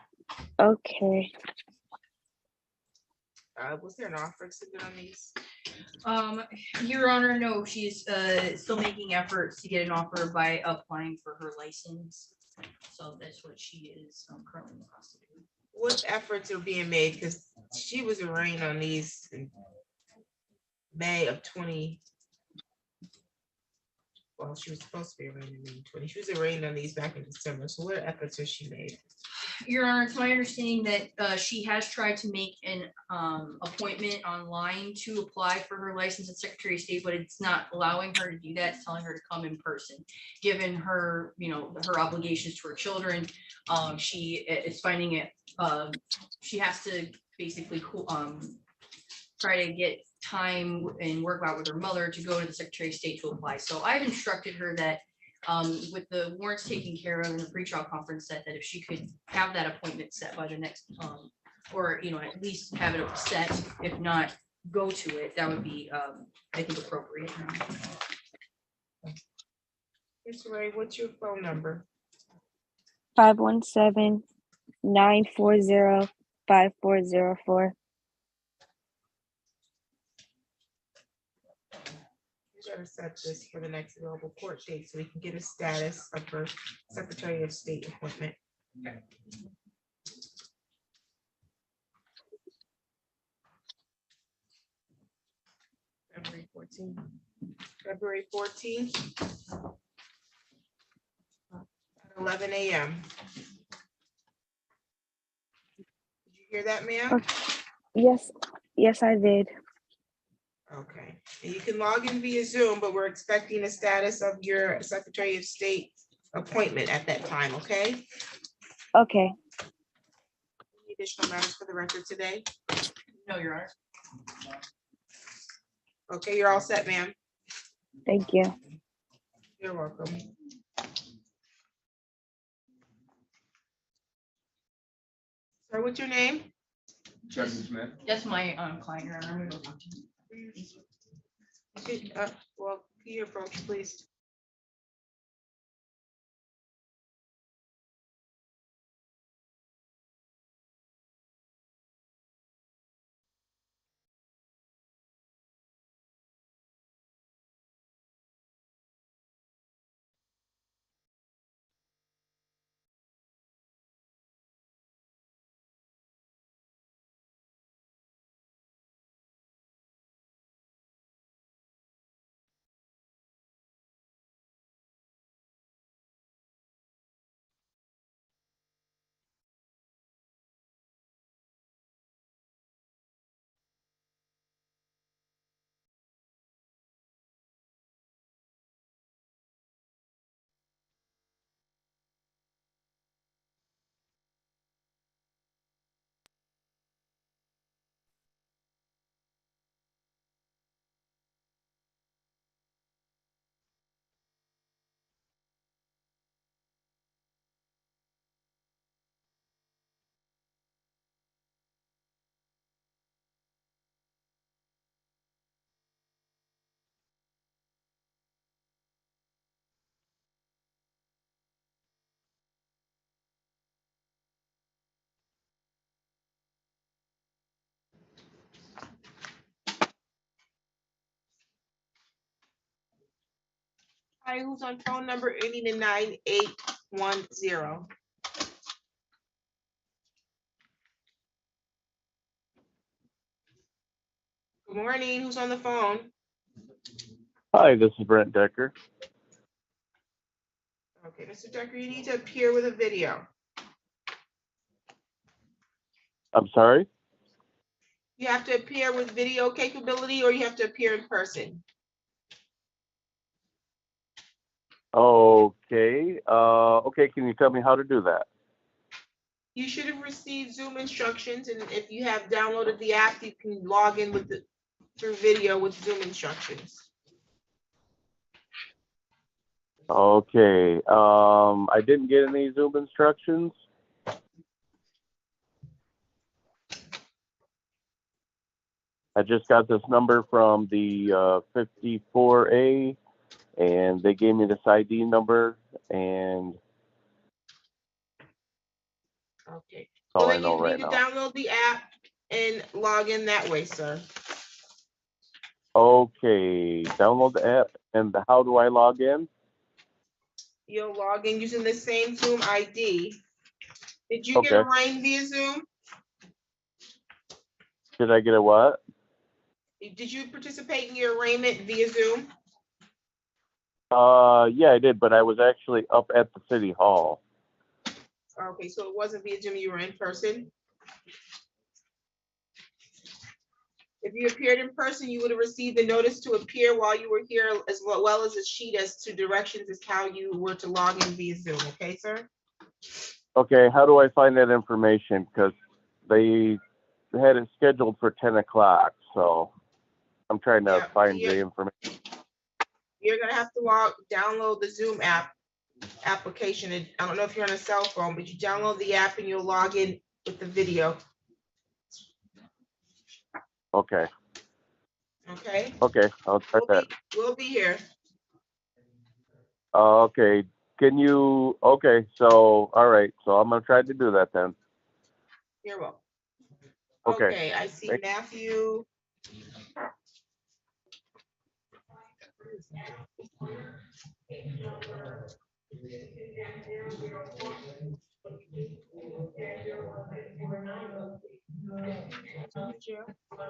okay. Was there an offer extended on these? Your Honor, no, she's still making efforts to get an offer by applying for her license. So that's what she is currently in the process of doing. What efforts are being made? Because she was arraigned on these in May of 20. Well, she was supposed to be arraigned in May 20. She was arraigned on these back in December. So what efforts has she made? Your Honor, it's my understanding that she has tried to make an appointment online to apply for her license at Secretary of State, but it's not allowing her to do that. It's telling her to come in person. Given her, her obligations to her children, she is finding it. She has to basically try to get time and work out with her mother to go to the Secretary of State to apply. So I've instructed her that with the warrants taken care of in the pretrial conference that if she could have that appointment set by the next, or, at least have it set, if not go to it, that would be, I think, appropriate. Ms. Ray, what's your phone number? 517-940-5404. You gotta set this for the next available court date so we can get a status of her Secretary of State appointment. Okay. February 14th. February 14th. At 11 a.m. Did you hear that, ma'am? Yes, I did. Okay, and you can log in via Zoom, but we're expecting a status of your Secretary of State appointment at that time, okay? Okay. Any additional matters for the record today? No, Your Honor. Okay, you're all set, ma'am. Thank you. You're welcome. Sir, what's your name? Justin Smith. That's my client, Your Honor. I'm gonna go talk to him. Well, can you approach, please? Hi, who's on phone number ending in 9810? Good morning, who's on the phone? Hi, this is Brent Decker. Okay, Mr. Decker, you need to appear with a video. I'm sorry. You have to appear with video capability or you have to appear in person. Okay. Okay. Can you tell me how to do that? You should have received Zoom instructions, and if you have downloaded the app, you can log in with through video with Zoom instructions. Okay. I didn't get any Zoom instructions. I just got this number from the 54A, and they gave me this ID number, and Okay. that's all Well, I then know you right need to now. download the app and log in that way, sir. Okay. Download the app, and how do I log in? You'll log in using the same Zoom ID. Did you get Okay. arraigned via Zoom? Did I get a what? Did you participate in your arraignment via Zoom? Yeah, I did, but I was actually up at the city hall. Okay, so it wasn't via Zoom, you were in person? If you appeared in person, you would have received the notice to appear while you were here, as well as a sheet as to directions as how you were to log in via Zoom, okay, sir? Okay, how do I find that information? Because they had it scheduled for 10 o'clock, so I'm trying to find the information. You're gonna have to download the Zoom application. And I don't know if you're on a cell phone, but you download the app and you'll log in with the video, Okay, okay? okay, I'll try that. We'll be here. Okay, can you, okay, so, all right, so I'm gonna try to do that then. You're welcome. Okay. Okay, I see Matthew.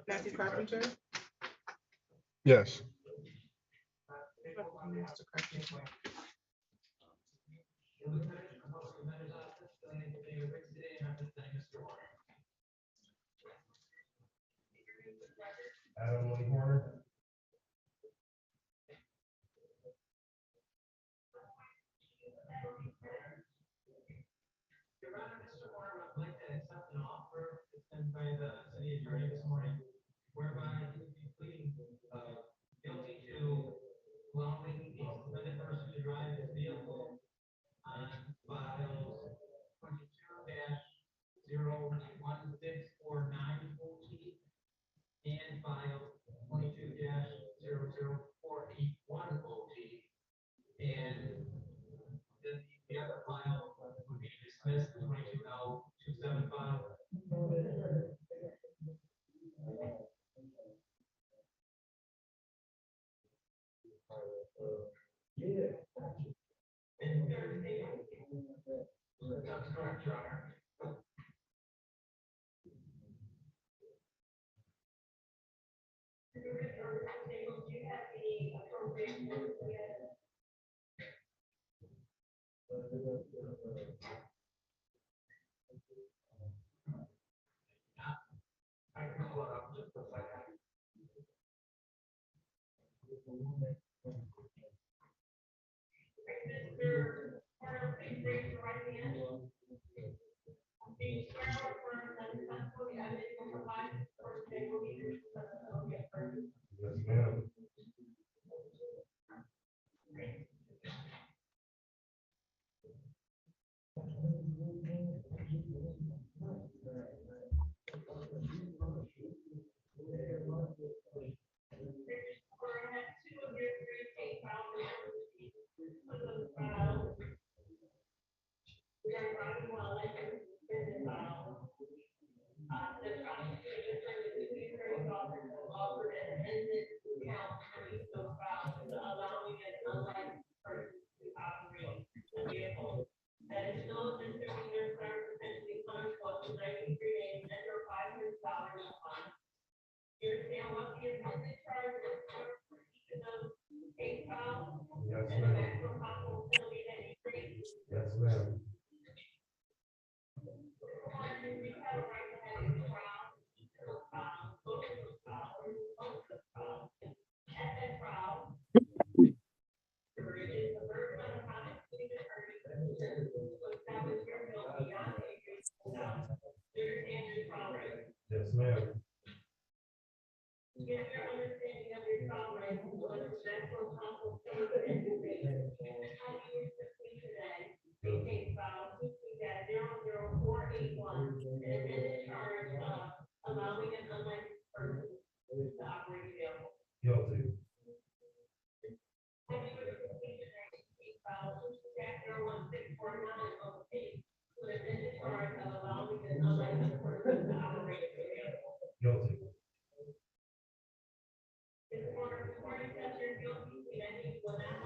Matthew Carpenter. Yes.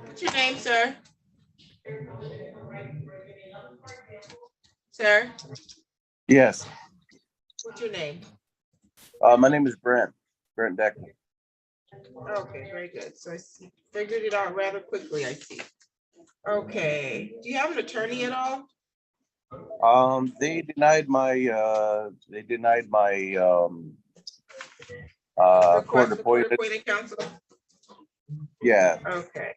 What's your name, sir? Sir, Yes. what's your name? My name is Brent Decker. Okay, very good. So figured it out rather quickly, I see. Okay, do you have an attorney at all? They denied my court appointed. Appointed counsel? Yeah. Okay.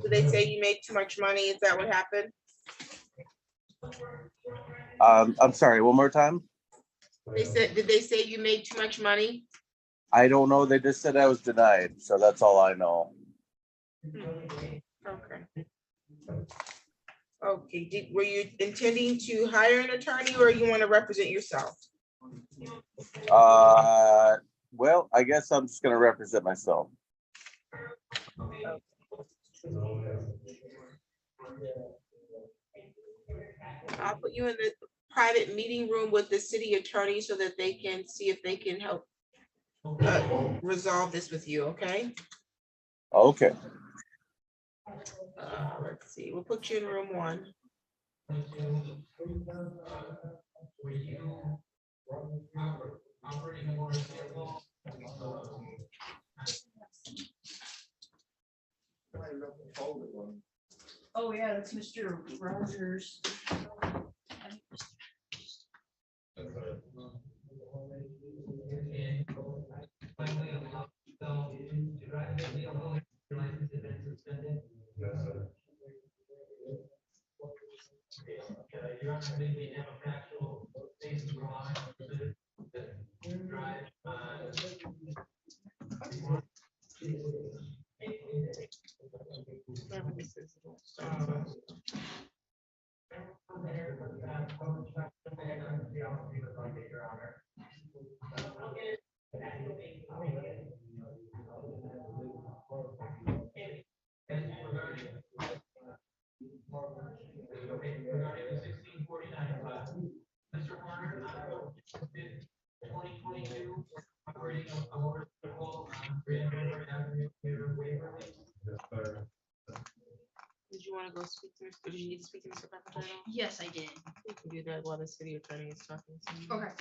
Did they say you made too much money? Is that what happened? I'm sorry, one more time. Did they say you made too much money? I don't know. They just said I was denied, so that's all I know. Okay. Okay, were you intending to hire an attorney or you want to represent yourself? Well, I guess I'm just gonna represent myself. I'll put you in the private meeting room with the city attorney so that they can see if they can help resolve this with you, okay? Okay. Let's see, we'll put you in room 1. Oh, yeah, that's Mr. Rogers. go speak to, or do you need to speak to Mr. Papageno? Yes, I did. You can do that while the city attorney is talking to you. Okay.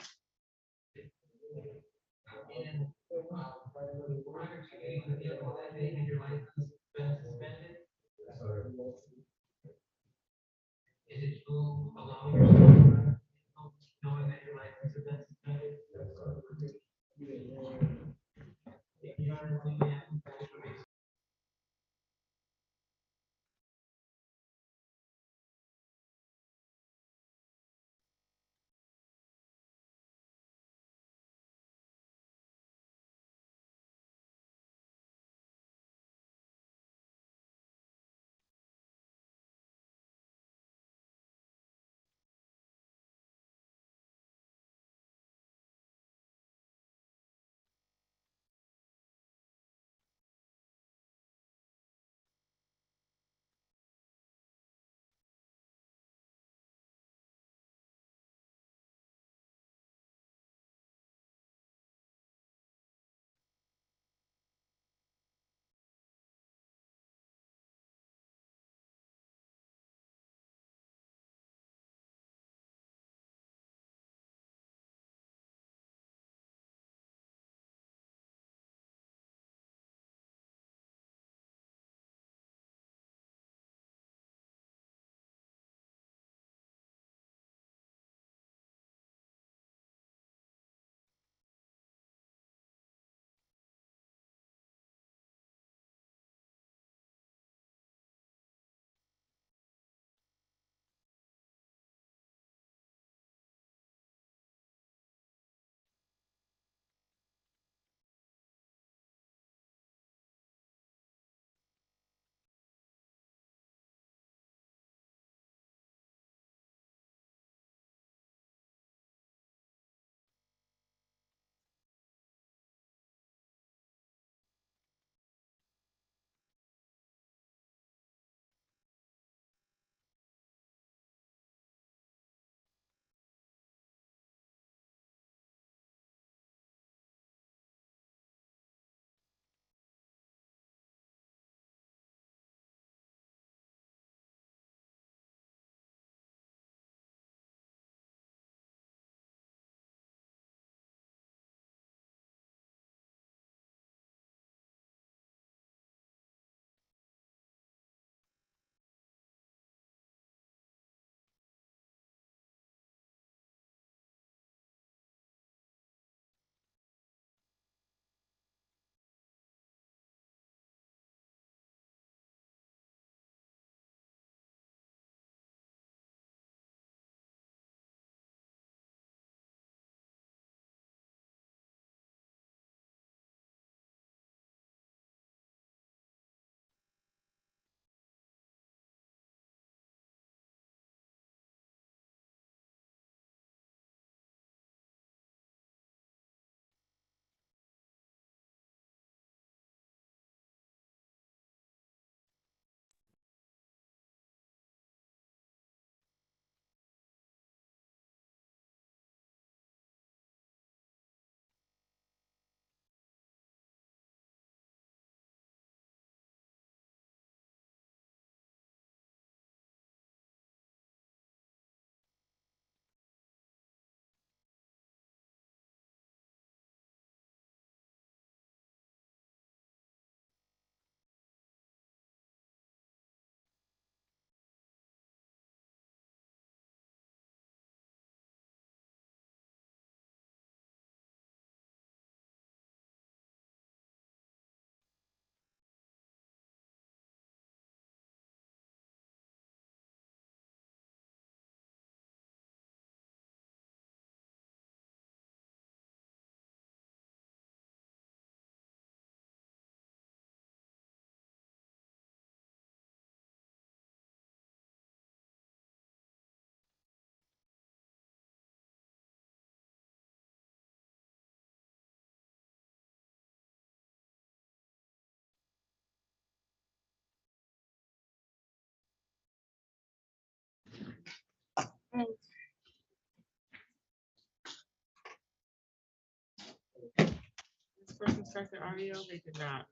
This person start their audio, they did not.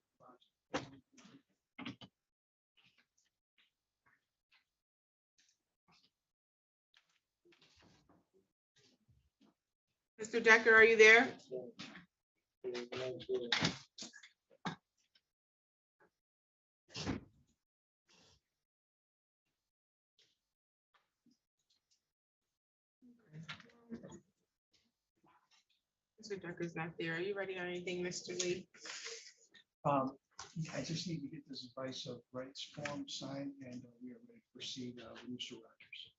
Mr. Decker, are you there? Mr. Decker's not there. Are you ready on anything, Mr. Lee? I just need to get this advice of rights form signed, and we are ready to proceed with Mr. Rogers.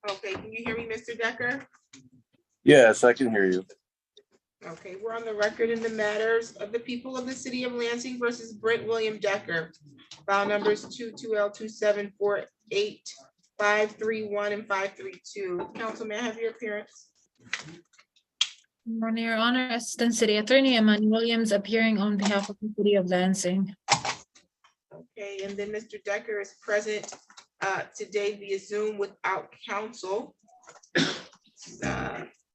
Okay, can you hear me, Mr. Decker? Yes, I can hear you. Okay, we're on the record in the matters of the people of the city of Lansing versus Brent William Decker. File numbers 22L2748, 531, and 532. Council, may I have your appearance? Good morning, Your Honor. Assistant City Attorney Emmanuel Williams appearing on behalf of the city of Lansing. Okay, and then Mr. Decker is present today via Zoom without counsel.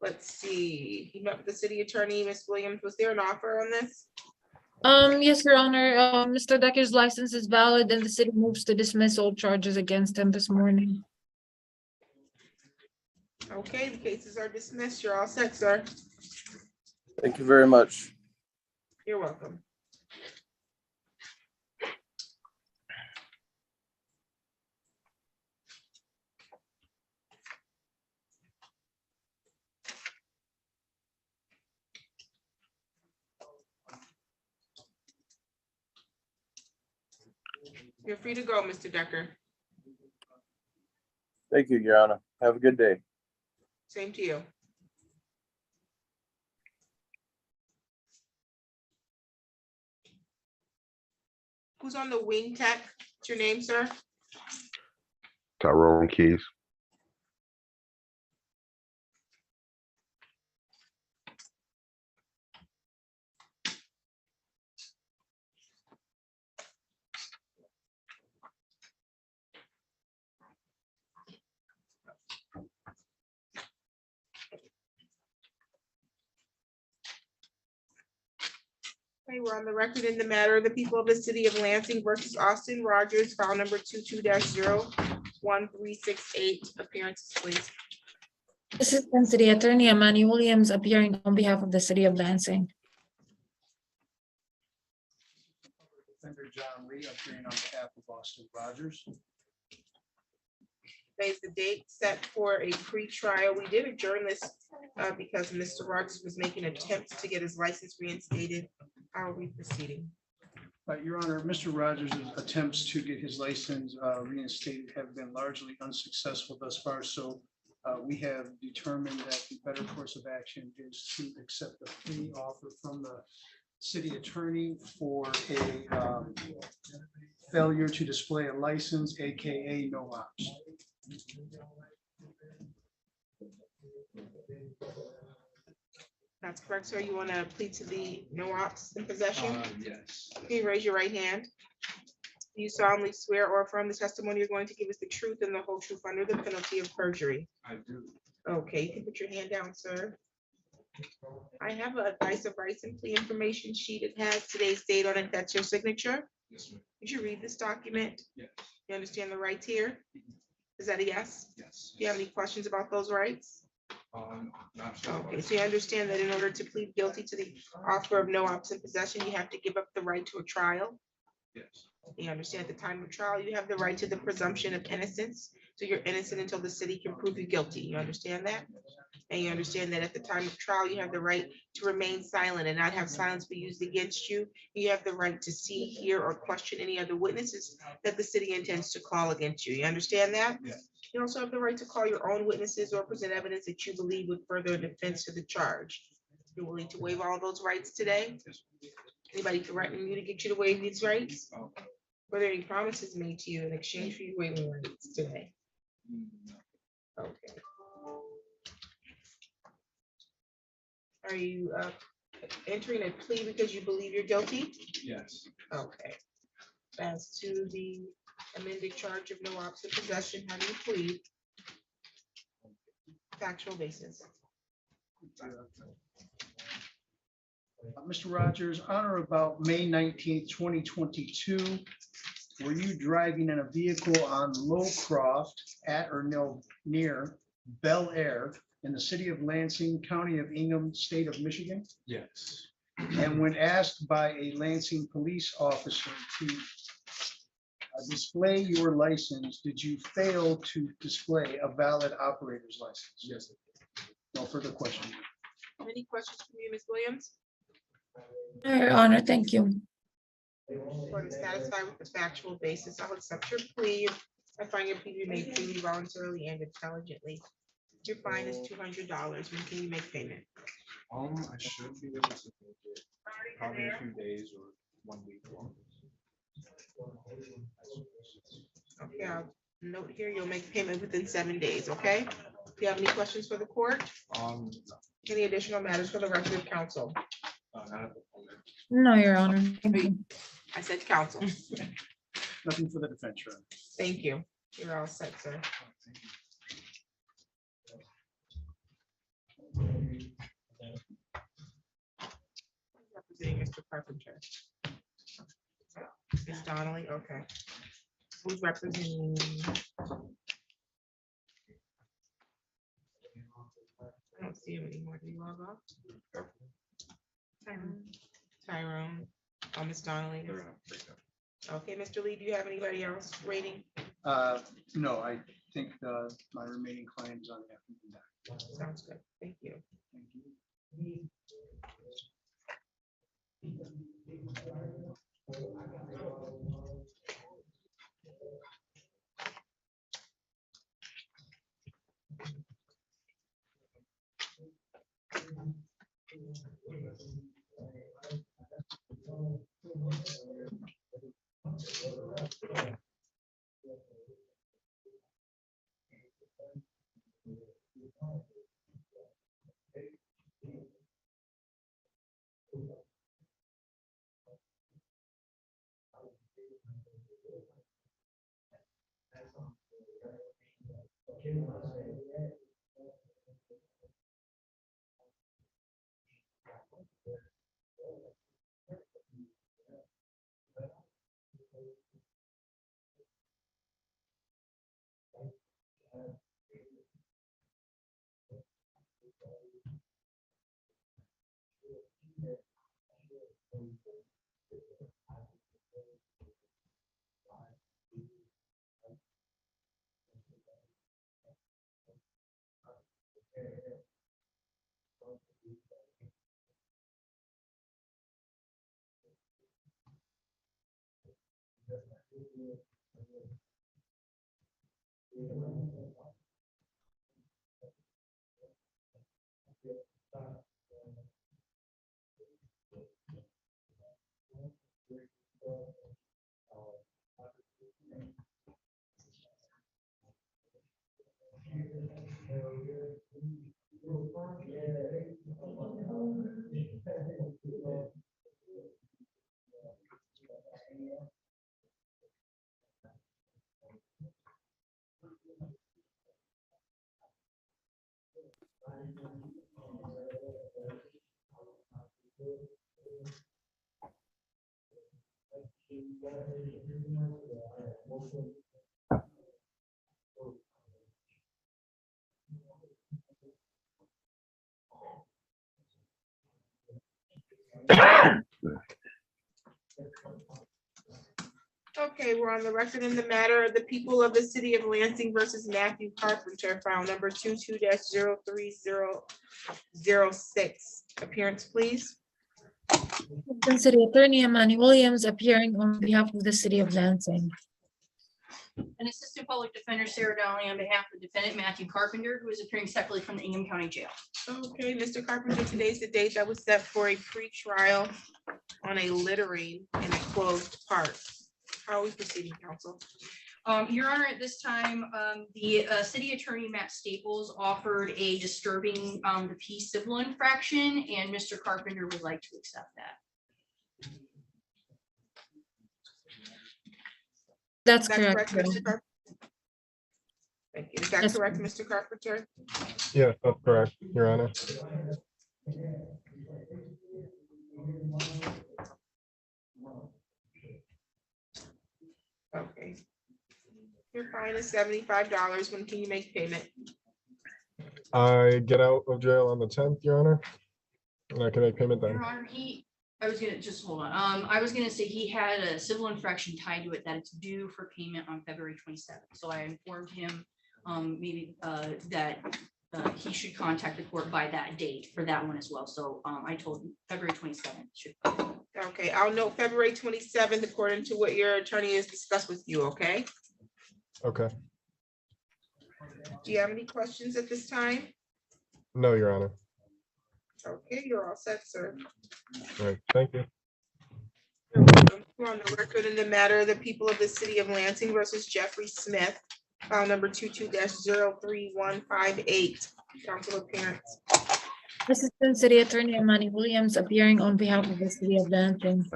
Let's see, he met with the city attorney, Ms. Williams. Was there an offer on this? Yes, Your Honor. Mr. Decker's license is valid and the city moves to dismiss all charges against him this morning. Okay, the cases are dismissed. You're all set, sir. Thank you very much. You're welcome. You're free to go, Mr. Decker. Thank you, Your Honor. Have a good day. Same to you. Who's on the wing tech? What's your name, sir? Tyrone Keys. Okay, we're on the record in the matter of the people of the city of Lansing versus Austin Rogers, file number 22-01368. Appearances, please. Assistant City Attorney Emmanuel Williams appearing on behalf of the city of Lansing. Defender John Lee appearing on behalf of Austin Rogers. Today's the date set for a pre-trial. We did adjourn this because Mr. Rogers was making attempts to get his license reinstated. How are we proceeding? Your Honor, Mr. Rogers' attempts to get his license reinstated have been largely unsuccessful thus far. So we have determined that the better course of action is to accept a plea offer from the city attorney for a failure to display a license, AKA no ops. That's correct, sir. You want to plead to the no ops in possession? Yes. Can you raise your right hand? Do you solemnly swear or affirm the testimony you're going to give us the truth and the whole truth under the penalty of perjury? I do. Okay, you can put your hand down, sir. I have a advice of rights and plea information sheet. It has today's date on it. That's your signature. Yes, ma'am. Did you read this document? Yes. You understand the rights here? Is that a yes? Yes. Do you have any questions about those rights? Not sure. Okay, so you understand that in order to plead guilty to the offer of no ops in possession, you have to give up the right to a trial. Yes. You understand at the time of trial, you have the right to the presumption of innocence. So you're innocent until the city can prove you guilty. You understand that? And you understand that at the time of trial, you have the right to remain silent and not have silence be used against you. You have the right to see, hear, or question any other witnesses that the city intends to call against you. You understand that? Yes. You also have the right to call your own witnesses or present evidence that you believe would further a defense to the charge. You're willing to waive all those rights today? Anybody threatening you to get you to waive these rights? Were there any promises made to you in exchange for you waiving rights today? Okay. Are you entering a plea because you believe you're guilty? Yes. Okay. As to the amended charge of no opposite possession, how do you plead? Factual basis. Mr. Rogers, on or about May 19th, 2022, were you driving in a vehicle on Lowcroft at or near Bel Air in the city of Lansing, county of Ingham, state of Michigan? Yes. And when asked by a Lansing police officer to display your license, did you fail to display a valid operator's license? Yes. No further questions. Any questions from you, Ms. Williams? No, Your Honor, thank you. Court is satisfied with the factual basis. I'll accept your plea. I find your plea to be made freely, voluntarily, and intelligently. Your fine is $200. When can you make payment? I should be able to make it probably in a few days or 1 week long. Okay, I'll note here, you'll make payment within 7 days, okay? Do you have any questions for the court? Any additional matters for the record of counsel? Not at the moment. No, Your Honor. Thank you. I said counsel. Nothing for the defense, Your Honor. Thank you. You're all set, sir. Representing Mr. Carpenter. Ms. Donnelly, okay. Who's representing? I don't see him anymore. Do you log off? Tyrone. Oh, Ms. Donnelly. Okay, Mr. Lee, do you have anybody else waiting? No, I think my remaining client is on the afternoon dock. Sounds good. Thank you. Okay, we're on the record in the matter of the people of the city of Lansing versus Matthew Carpenter, file number 22-03006. Appearance, please. Assistant City Attorney Amani Williams appearing on behalf of the city of Lansing. An assistant public defender, Sarah Donnelly, on behalf of defendant Matthew Carpenter, who is appearing separately from the Ingham County Jail. Okay, Mr. Carpenter, today's the date that was set for a pre-trial on a littering in a closed park. How are we proceeding, counsel? Your Honor, at this time, the city attorney, Matt Staples, offered a disturbing the peace civil infraction, and Mr. Carpenter would like to accept that. That's Is that correct. Mr. Carpenter? Thank you. Is that Yes. correct, Mr. Carpenter? Yes, that's correct, Your Honor. Okay. Your fine is $75. When can you make payment? I get out of jail on the 10th, Your Honor, and I can make payment then. Your Honor, I was gonna, just hold on. I was gonna say he had a civil infraction tied to it that it's due for payment on February 27th. So I informed him, that he should contact the court by that date for that one as well. So I told him February 27th should. Okay, I'll note February 27th according to what your attorney has discussed with you, okay? Okay. Do you have any questions at this time? No, Your Honor. Okay, you're all set, sir. All right, thank you. We're on the record in the matter of the people of the city of Lansing versus Jeffrey Smith, file number 22-03158. Counsel appearance. Assistant City Attorney Amani Williams appearing on behalf of the city of Lansing.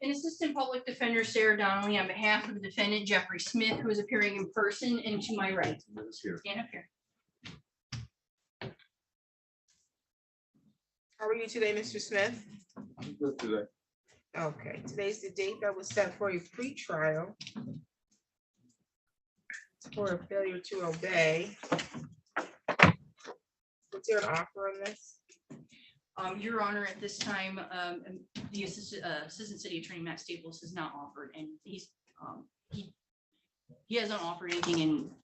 An assistant public defender, Sarah Donnelly, on behalf of the defendant Jeffrey Smith, who is appearing in person, and to my right. Stand up here. How are you today, Mr. Smith? I'm good today. Okay, today's the date that was set for a pre-trial for a failure to obey. Was there an offer on this? Your Honor, at this time, the assistant city attorney, Matt Staples, has not offered, and he hasn't offered anything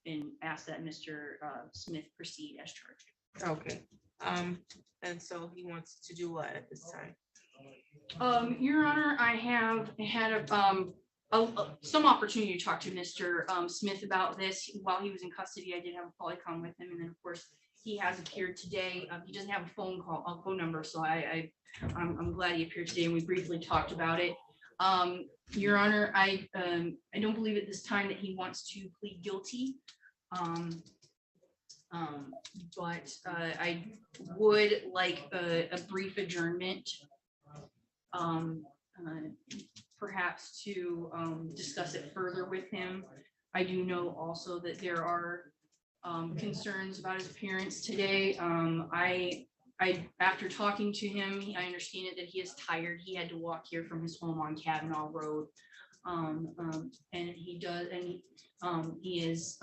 and asked that Mr. Smith proceed as charged. Okay, and so he wants to do what at this time? Your Honor, I have had some opportunity to talk to Mr. Smith about this while he was in custody. I did have a Polycom with him, and then of course he has appeared today. He doesn't have a phone number, so I'm glad he appeared today, and we briefly talked about it. Your Honor, I don't believe at this time that he wants to plead guilty. But I would like a brief adjournment, perhaps to discuss it further with him. I do know also that there are concerns about his appearance today. After talking to him, I understand that he is tired. He had to walk here from his home on Kavanaugh Road. And he is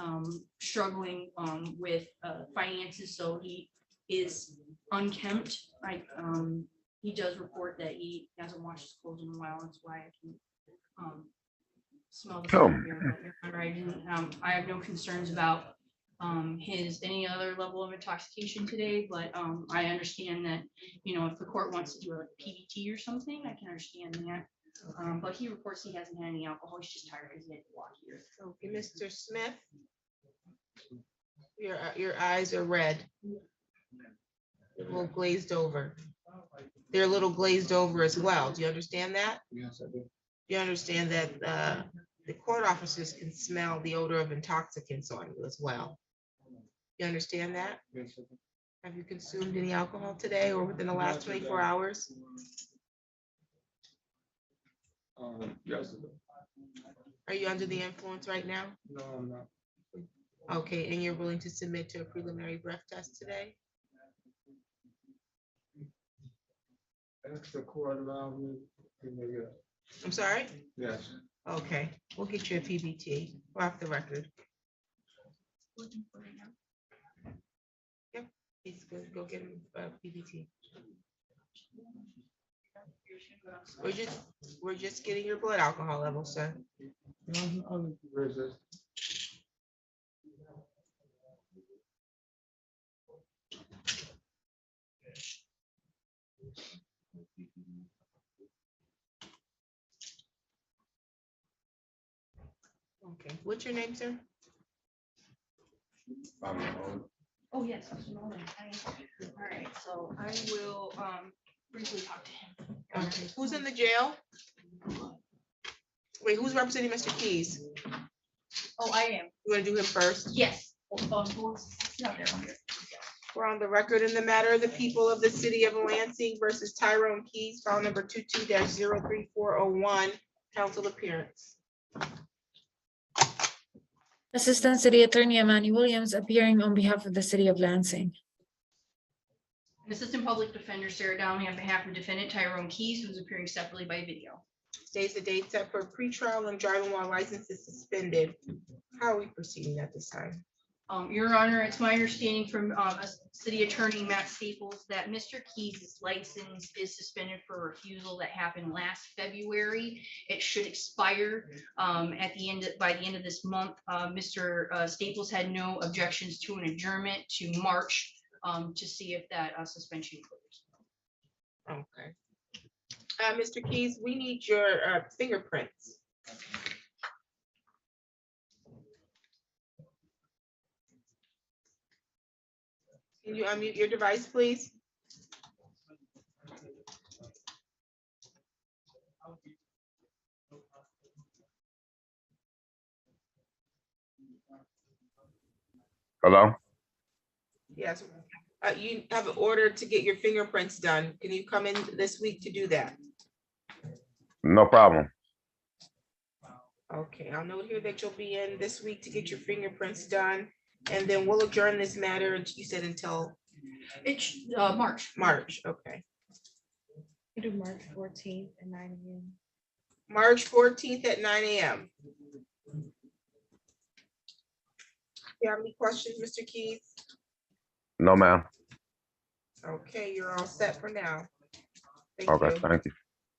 struggling with finances, so he is unkempt. He does report that he hasn't washed his clothes in a while. That's why I can smell the smoke here. But I have no concerns about any other level of intoxication today, but I understand that, if the court wants to do a PBT or something, I can understand that. But he reports he hasn't had any alcohol. He's just tired because he had to walk here. Okay, Mr. Smith, your eyes are red. A little glazed over. They're a little glazed over as well. Do you understand that? Yes, I do. You understand that the court officers can smell the odor of intoxicants on you as well. You understand that? Yes, I do. Have you consumed any alcohol today or within the last 24 hours? Yes, I do. Are you under the influence right now? No, I'm not. Okay, and you're willing to submit to a preliminary breath test today? Ask the court about me. I'm sorry? Yes. Okay, we'll get you a PBT. We're off the record. Yep, he's good. Go get him a PBT. We're just getting your blood alcohol level, sir. Okay, what's your name, sir? Oh, yes. Mr. Nolan. All right, so I will briefly talk to him. Okay, who's in the jail? Wait, who's representing Mr. Keys? Oh, I am. You wanna do him first? Yes. Sit out there. We're on the record in the matter of the people of the city of Lansing versus Tyrone Keys, file number 22-03401, council appearance. Assistant City Attorney Amani Williams appearing on behalf of the city of Lansing. Assistant Public Defender Sarah Donnelly on behalf of defendant Tyrone Keys, who is appearing separately by video. Today's the date set for pretrial and driving while license is suspended. How are we proceeding at this time? Your Honor, it's my understanding from City Attorney Matt Staples that Mr. Keys' license is suspended for refusal that happened last February. It should expire by the end of this month. Mr. Staples had no objections to an adjournment to March to see if that suspension clears. Okay. Mr. Keys, we need your fingerprints. Can you unmute your device, please? Hello? Yes. You have an order to get your fingerprints done. Can you come in this week to do that? No problem. Okay, I'll note here that you'll be in this week to get your fingerprints done, and then we'll adjourn this matter, you said until? It's March. March, okay. Do March 14th at 9 a.m. March 14th at 9 a.m. You have any questions, Mr. Keys? No, ma'am. Okay, you're all set for now. Thank Okay, you. thank you.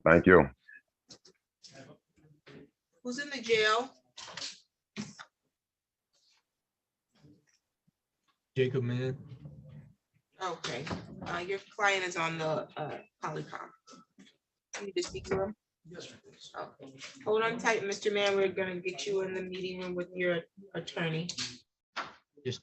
Thank you. Who's in the jail? Jacob, man. Okay, your client is on the polycom. You need to speak to him? Yes. Okay, hold on tight, Mr. Mann. We're gonna get you in the meeting room with your attorney. Yes.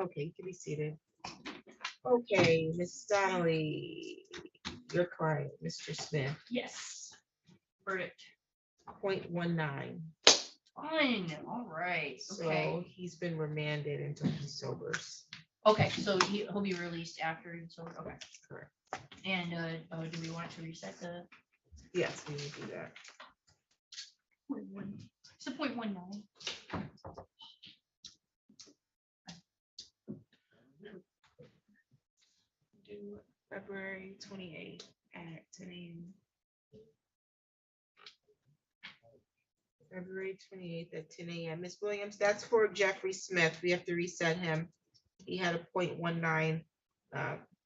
Okay, you can be seated. Okay, Ms. Donnelly, your client, Mr. Smith, Yes. Verdict. 0.19. Fine, all right, So okay. he's been remanded until he sobers. Okay, so he'll be released after, and so, okay. Correct. And, do we want to reset the? Yes, we will do that. It's a 0.19. Do February 28th at 10 a.m. February 28th at 10 a.m. Ms. Williams, that's for Jeffrey Smith. We have to reset him. He had a 0.19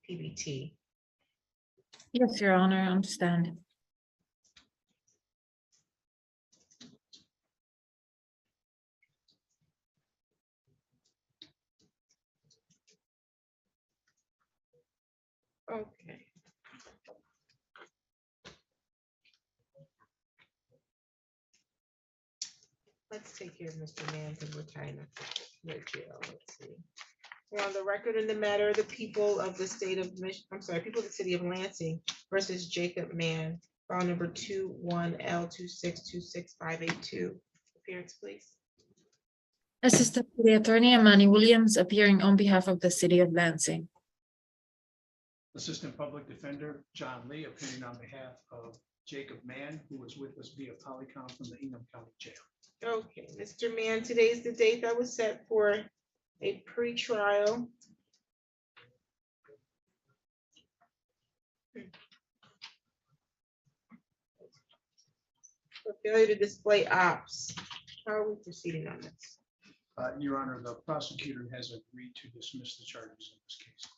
PBT. Yes, Your Honor, I understand. Okay. Let's take care of Mr. Mann because we're kind of in jail. Let's see. We're on the record in the matter of the people of the state of people of the city of Lansing versus Jacob Mann, file number 21L2626582. Appearance, please. Assistant City Attorney Amani Williams appearing on behalf of the City of Lansing. Assistant Public Defender John Lee appearing on behalf of Jacob Mann, who was with us via Polycom from the Ingham County Jail. Okay, Mr. Mann, today's the date that was set for a pretrial. For failure to display ops. How are we proceeding on this? Your Honor, the prosecutor has agreed to dismiss the charges in this case.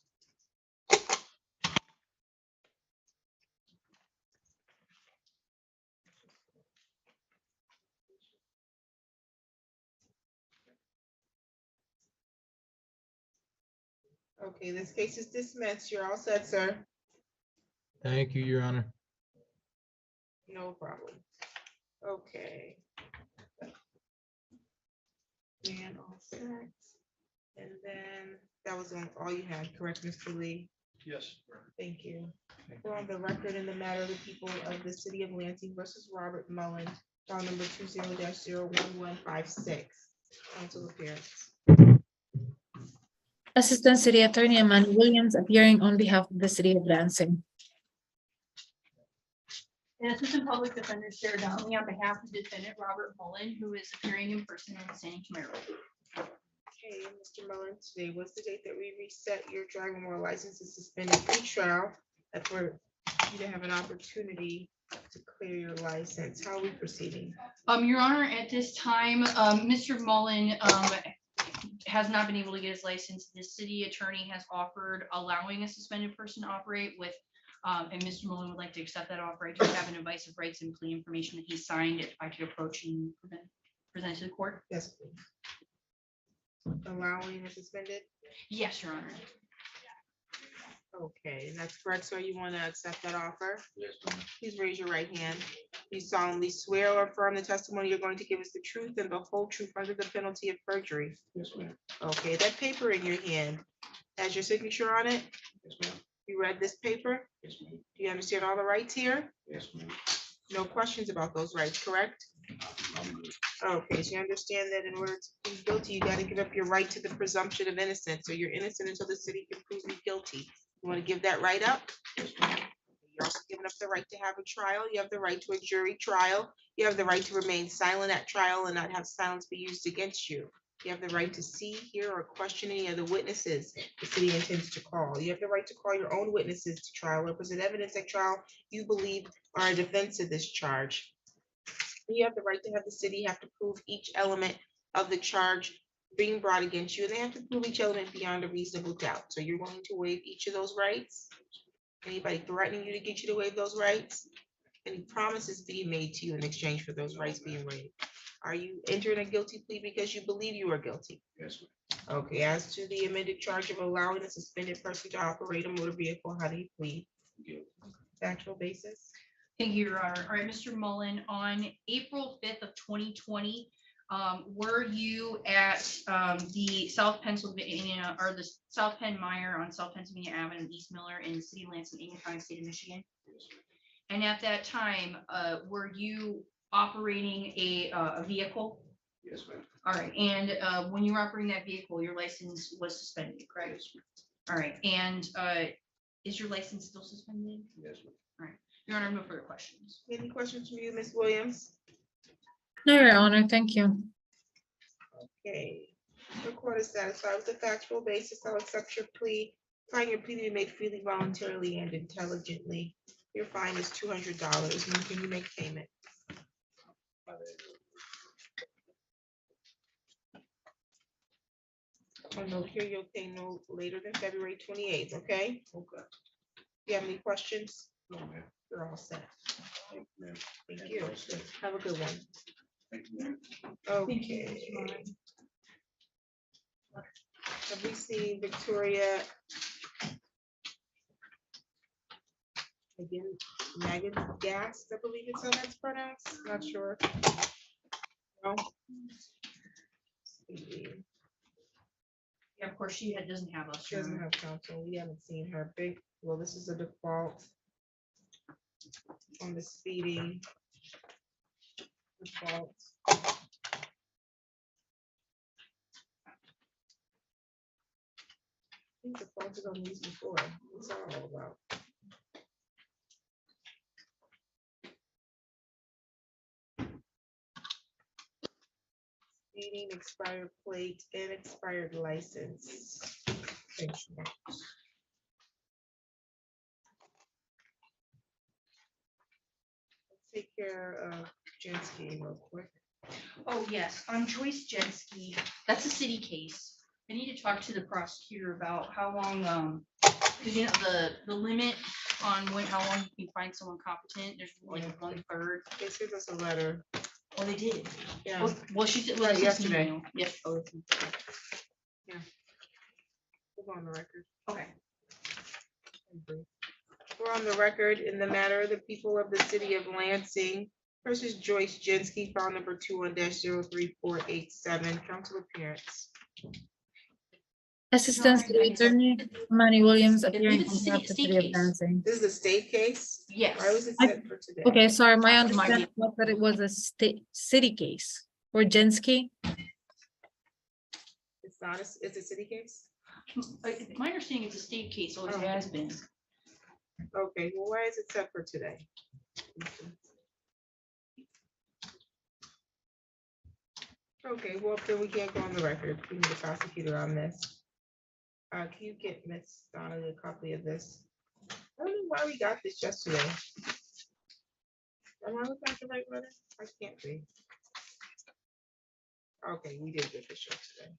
Okay, this case is dismissed. You're all set, sir. Thank you, Your Honor. No problem. Okay. And all set. And then that was on all you had, correct, Mr. Lee? Yes. Thank you. We're on the record in the matter of the people of the city of Lansing versus Robert Mullen, file number 20-01156. Council appearance. Assistant City Attorney Amani Williams appearing on behalf of the City of Lansing. And Assistant Public Defender Sarah Donnelly on behalf of defendant Robert Mullen, who is appearing in person and standing to my right. Okay, Mr. Mullen, today was the date that we reset your driving while license is suspended pre-trial. That's for you to have an opportunity to clear your license. How are we proceeding? Your Honor, at this time, Mr. Mullen has not been able to get his license. The city attorney has offered allowing a suspended person to operate with, and Mr. Mullen would like to accept that offer. I do have an advice of rights and plea information that he signed if I could approach and present to the court. Yes, please. Allowing a suspended? Yes, Your Honor. Okay, that's correct. So you want to accept that offer? Yes. Please raise your right hand. You solemnly swear or affirm the testimony you're going to give us the truth and the whole truth under the penalty of perjury? Yes, ma'am. Okay, that paper in your hand has your signature on it? Yes, ma'am. You read this paper? Yes, ma'am. Do you understand all the rights here? Yes, ma'am. No questions about those rights, correct? Okay, so you understand that in order to plead guilty, you got to give up your right to the presumption of innocence. So you're innocent until the city can prove you guilty. You want to give that right up? You're also giving up the right to have a trial. You have the right to a jury trial. You have the right to remain silent at trial and not have silence be used against you. You have the right to see, hear, or question any of the witnesses the city intends to call. You have the right to call your own witnesses to trial or present evidence at trial you believe are a defense of this charge. You have the right to have the city have to prove each element of the charge being brought against you, and they have to prove each element beyond a reasonable doubt. So you're going to waive each of those rights? Anybody threatening you to get you to waive those rights? Any promises being made to you in exchange for those rights being waived? Are you entering a guilty plea because you believe you are guilty? Yes, ma'am. Okay, as to the amended charge of allowing a suspended person to operate a motor vehicle, how do you plead? Factual basis? Thank you, Your Honor. All right, Mr. Mullen, on April 5th of 2020, Were you at the South Pennsylvania or the South Penn Meyer on South Pennsylvania Avenue, East Miller in the city of Lansing, Aiken County, state of Michigan? And at that time, were you operating a vehicle? Yes, ma'am. All right, and when you were operating that vehicle, your license was suspended, correct? All right, and is your license still suspended? Yes, ma'am. All right, Your Honor, no further questions. Any questions from you, Ms. Williams? No, Your Honor, thank you. Okay, the court is satisfied with the factual basis. I'll accept your plea. Find your plea to be made freely, voluntarily, and intelligently. Your fine is $200. When can you make payment? Oh, no, here you'll pay no later than February 28th, okay? Okay. Do you have any questions? No, ma'am. You're all set. Thank you, ma'am. Thank you. Have a good one. Thank you, ma'am. Okay. Have we seen Victoria? Again, Megan Gas, I believe it's how that's pronounced, not sure. No. Yeah, of course, she doesn't have us. She doesn't have counsel. We haven't seen her. Well, this is a default on the speeding. Default. I think defaulted on these before. What's that all about? Speeding, expired plate, and expired license. Thanks. Let's take care of Jensky real quick. Oh, yes, on Joyce Jensky, that's a city case. I need to talk to the prosecutor about how long, because you know, the limit on how long you can find someone competent, there's like 1/3. They sent us a letter. Oh, they did? Yeah. Well, she did. Right, yesterday. Yes. Oh, Yeah. We'll go on the record. okay. We're on the record in the matter of the people of the city of Lansing versus Joyce Jensky, file number 21-03487, council appearance. Assistant City Attorney Manny Williams appearing it's a on city- behalf of the state city of case. Lansing. This is a state case? Yes. Why was it set for today? Okay, sorry, my Might understanding was that it was a city case for Jensky. It's not, it's a city case? My understanding is a state case, always has been. Okay, well, why is it set for today? Okay, well, then we can't go on the record. We need a prosecutor on this. Can you get Miss Donnelly a copy of this? I don't know why we got this yesterday. Am I looking at the right letter? I can't be. Okay, we did get this yesterday.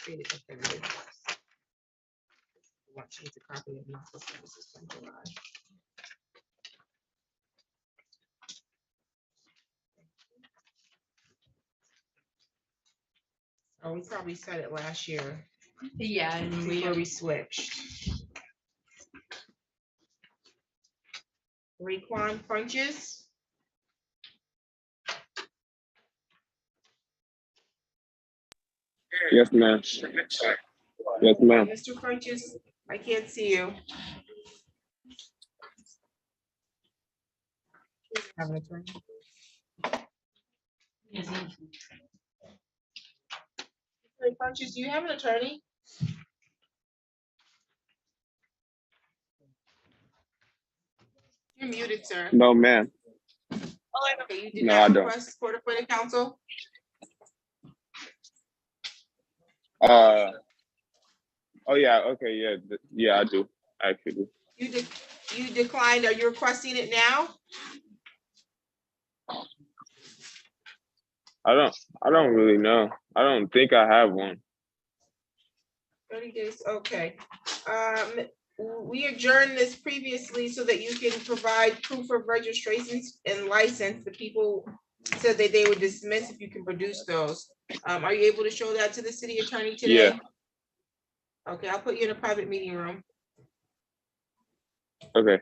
Dated February 1st. Want to a copy of my services from July. Oh, we probably said it last year. Yeah, and Before we switched. Raekwon Funches. Yes, ma'am. Yes, ma'am. Mr. Funches, I can't see you. Have an attorney. Hey, Funches, do you have an attorney? You're muted, sir. No, ma'am. Okay, you did No, not I don't. request court appointed counsel? Oh yeah. Okay. Yeah. Yeah, I do. Actually. You declined. Are you requesting it now? I don't really know. I don't think I have one. 30 days, okay. We adjourned this previously so that you can provide proof of registrations and license. The people said that they would dismiss if you can produce those. Are you able to show that to the city attorney today? Yeah. Okay, I'll put you in a private meeting room. Okay.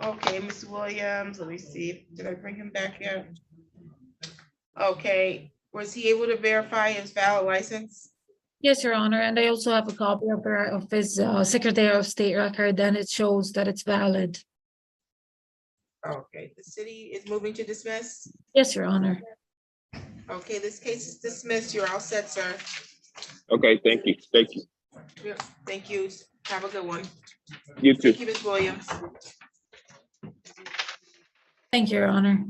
Okay, Ms. Williams, let me see, did I bring him back yet? Okay, was he able to verify his valid license? Yes, Your Honor, and I also have a copy of his Secretary of State record, and it shows that it's valid. Okay, the city is moving to dismiss. Yes, Your Honor. Okay, this case is dismissed. You're all set, sir. Okay, thank you. Thank you. Yep, thank you. Have a good one. You too. Thank you, Ms. Williams. Thank you, Your Honor.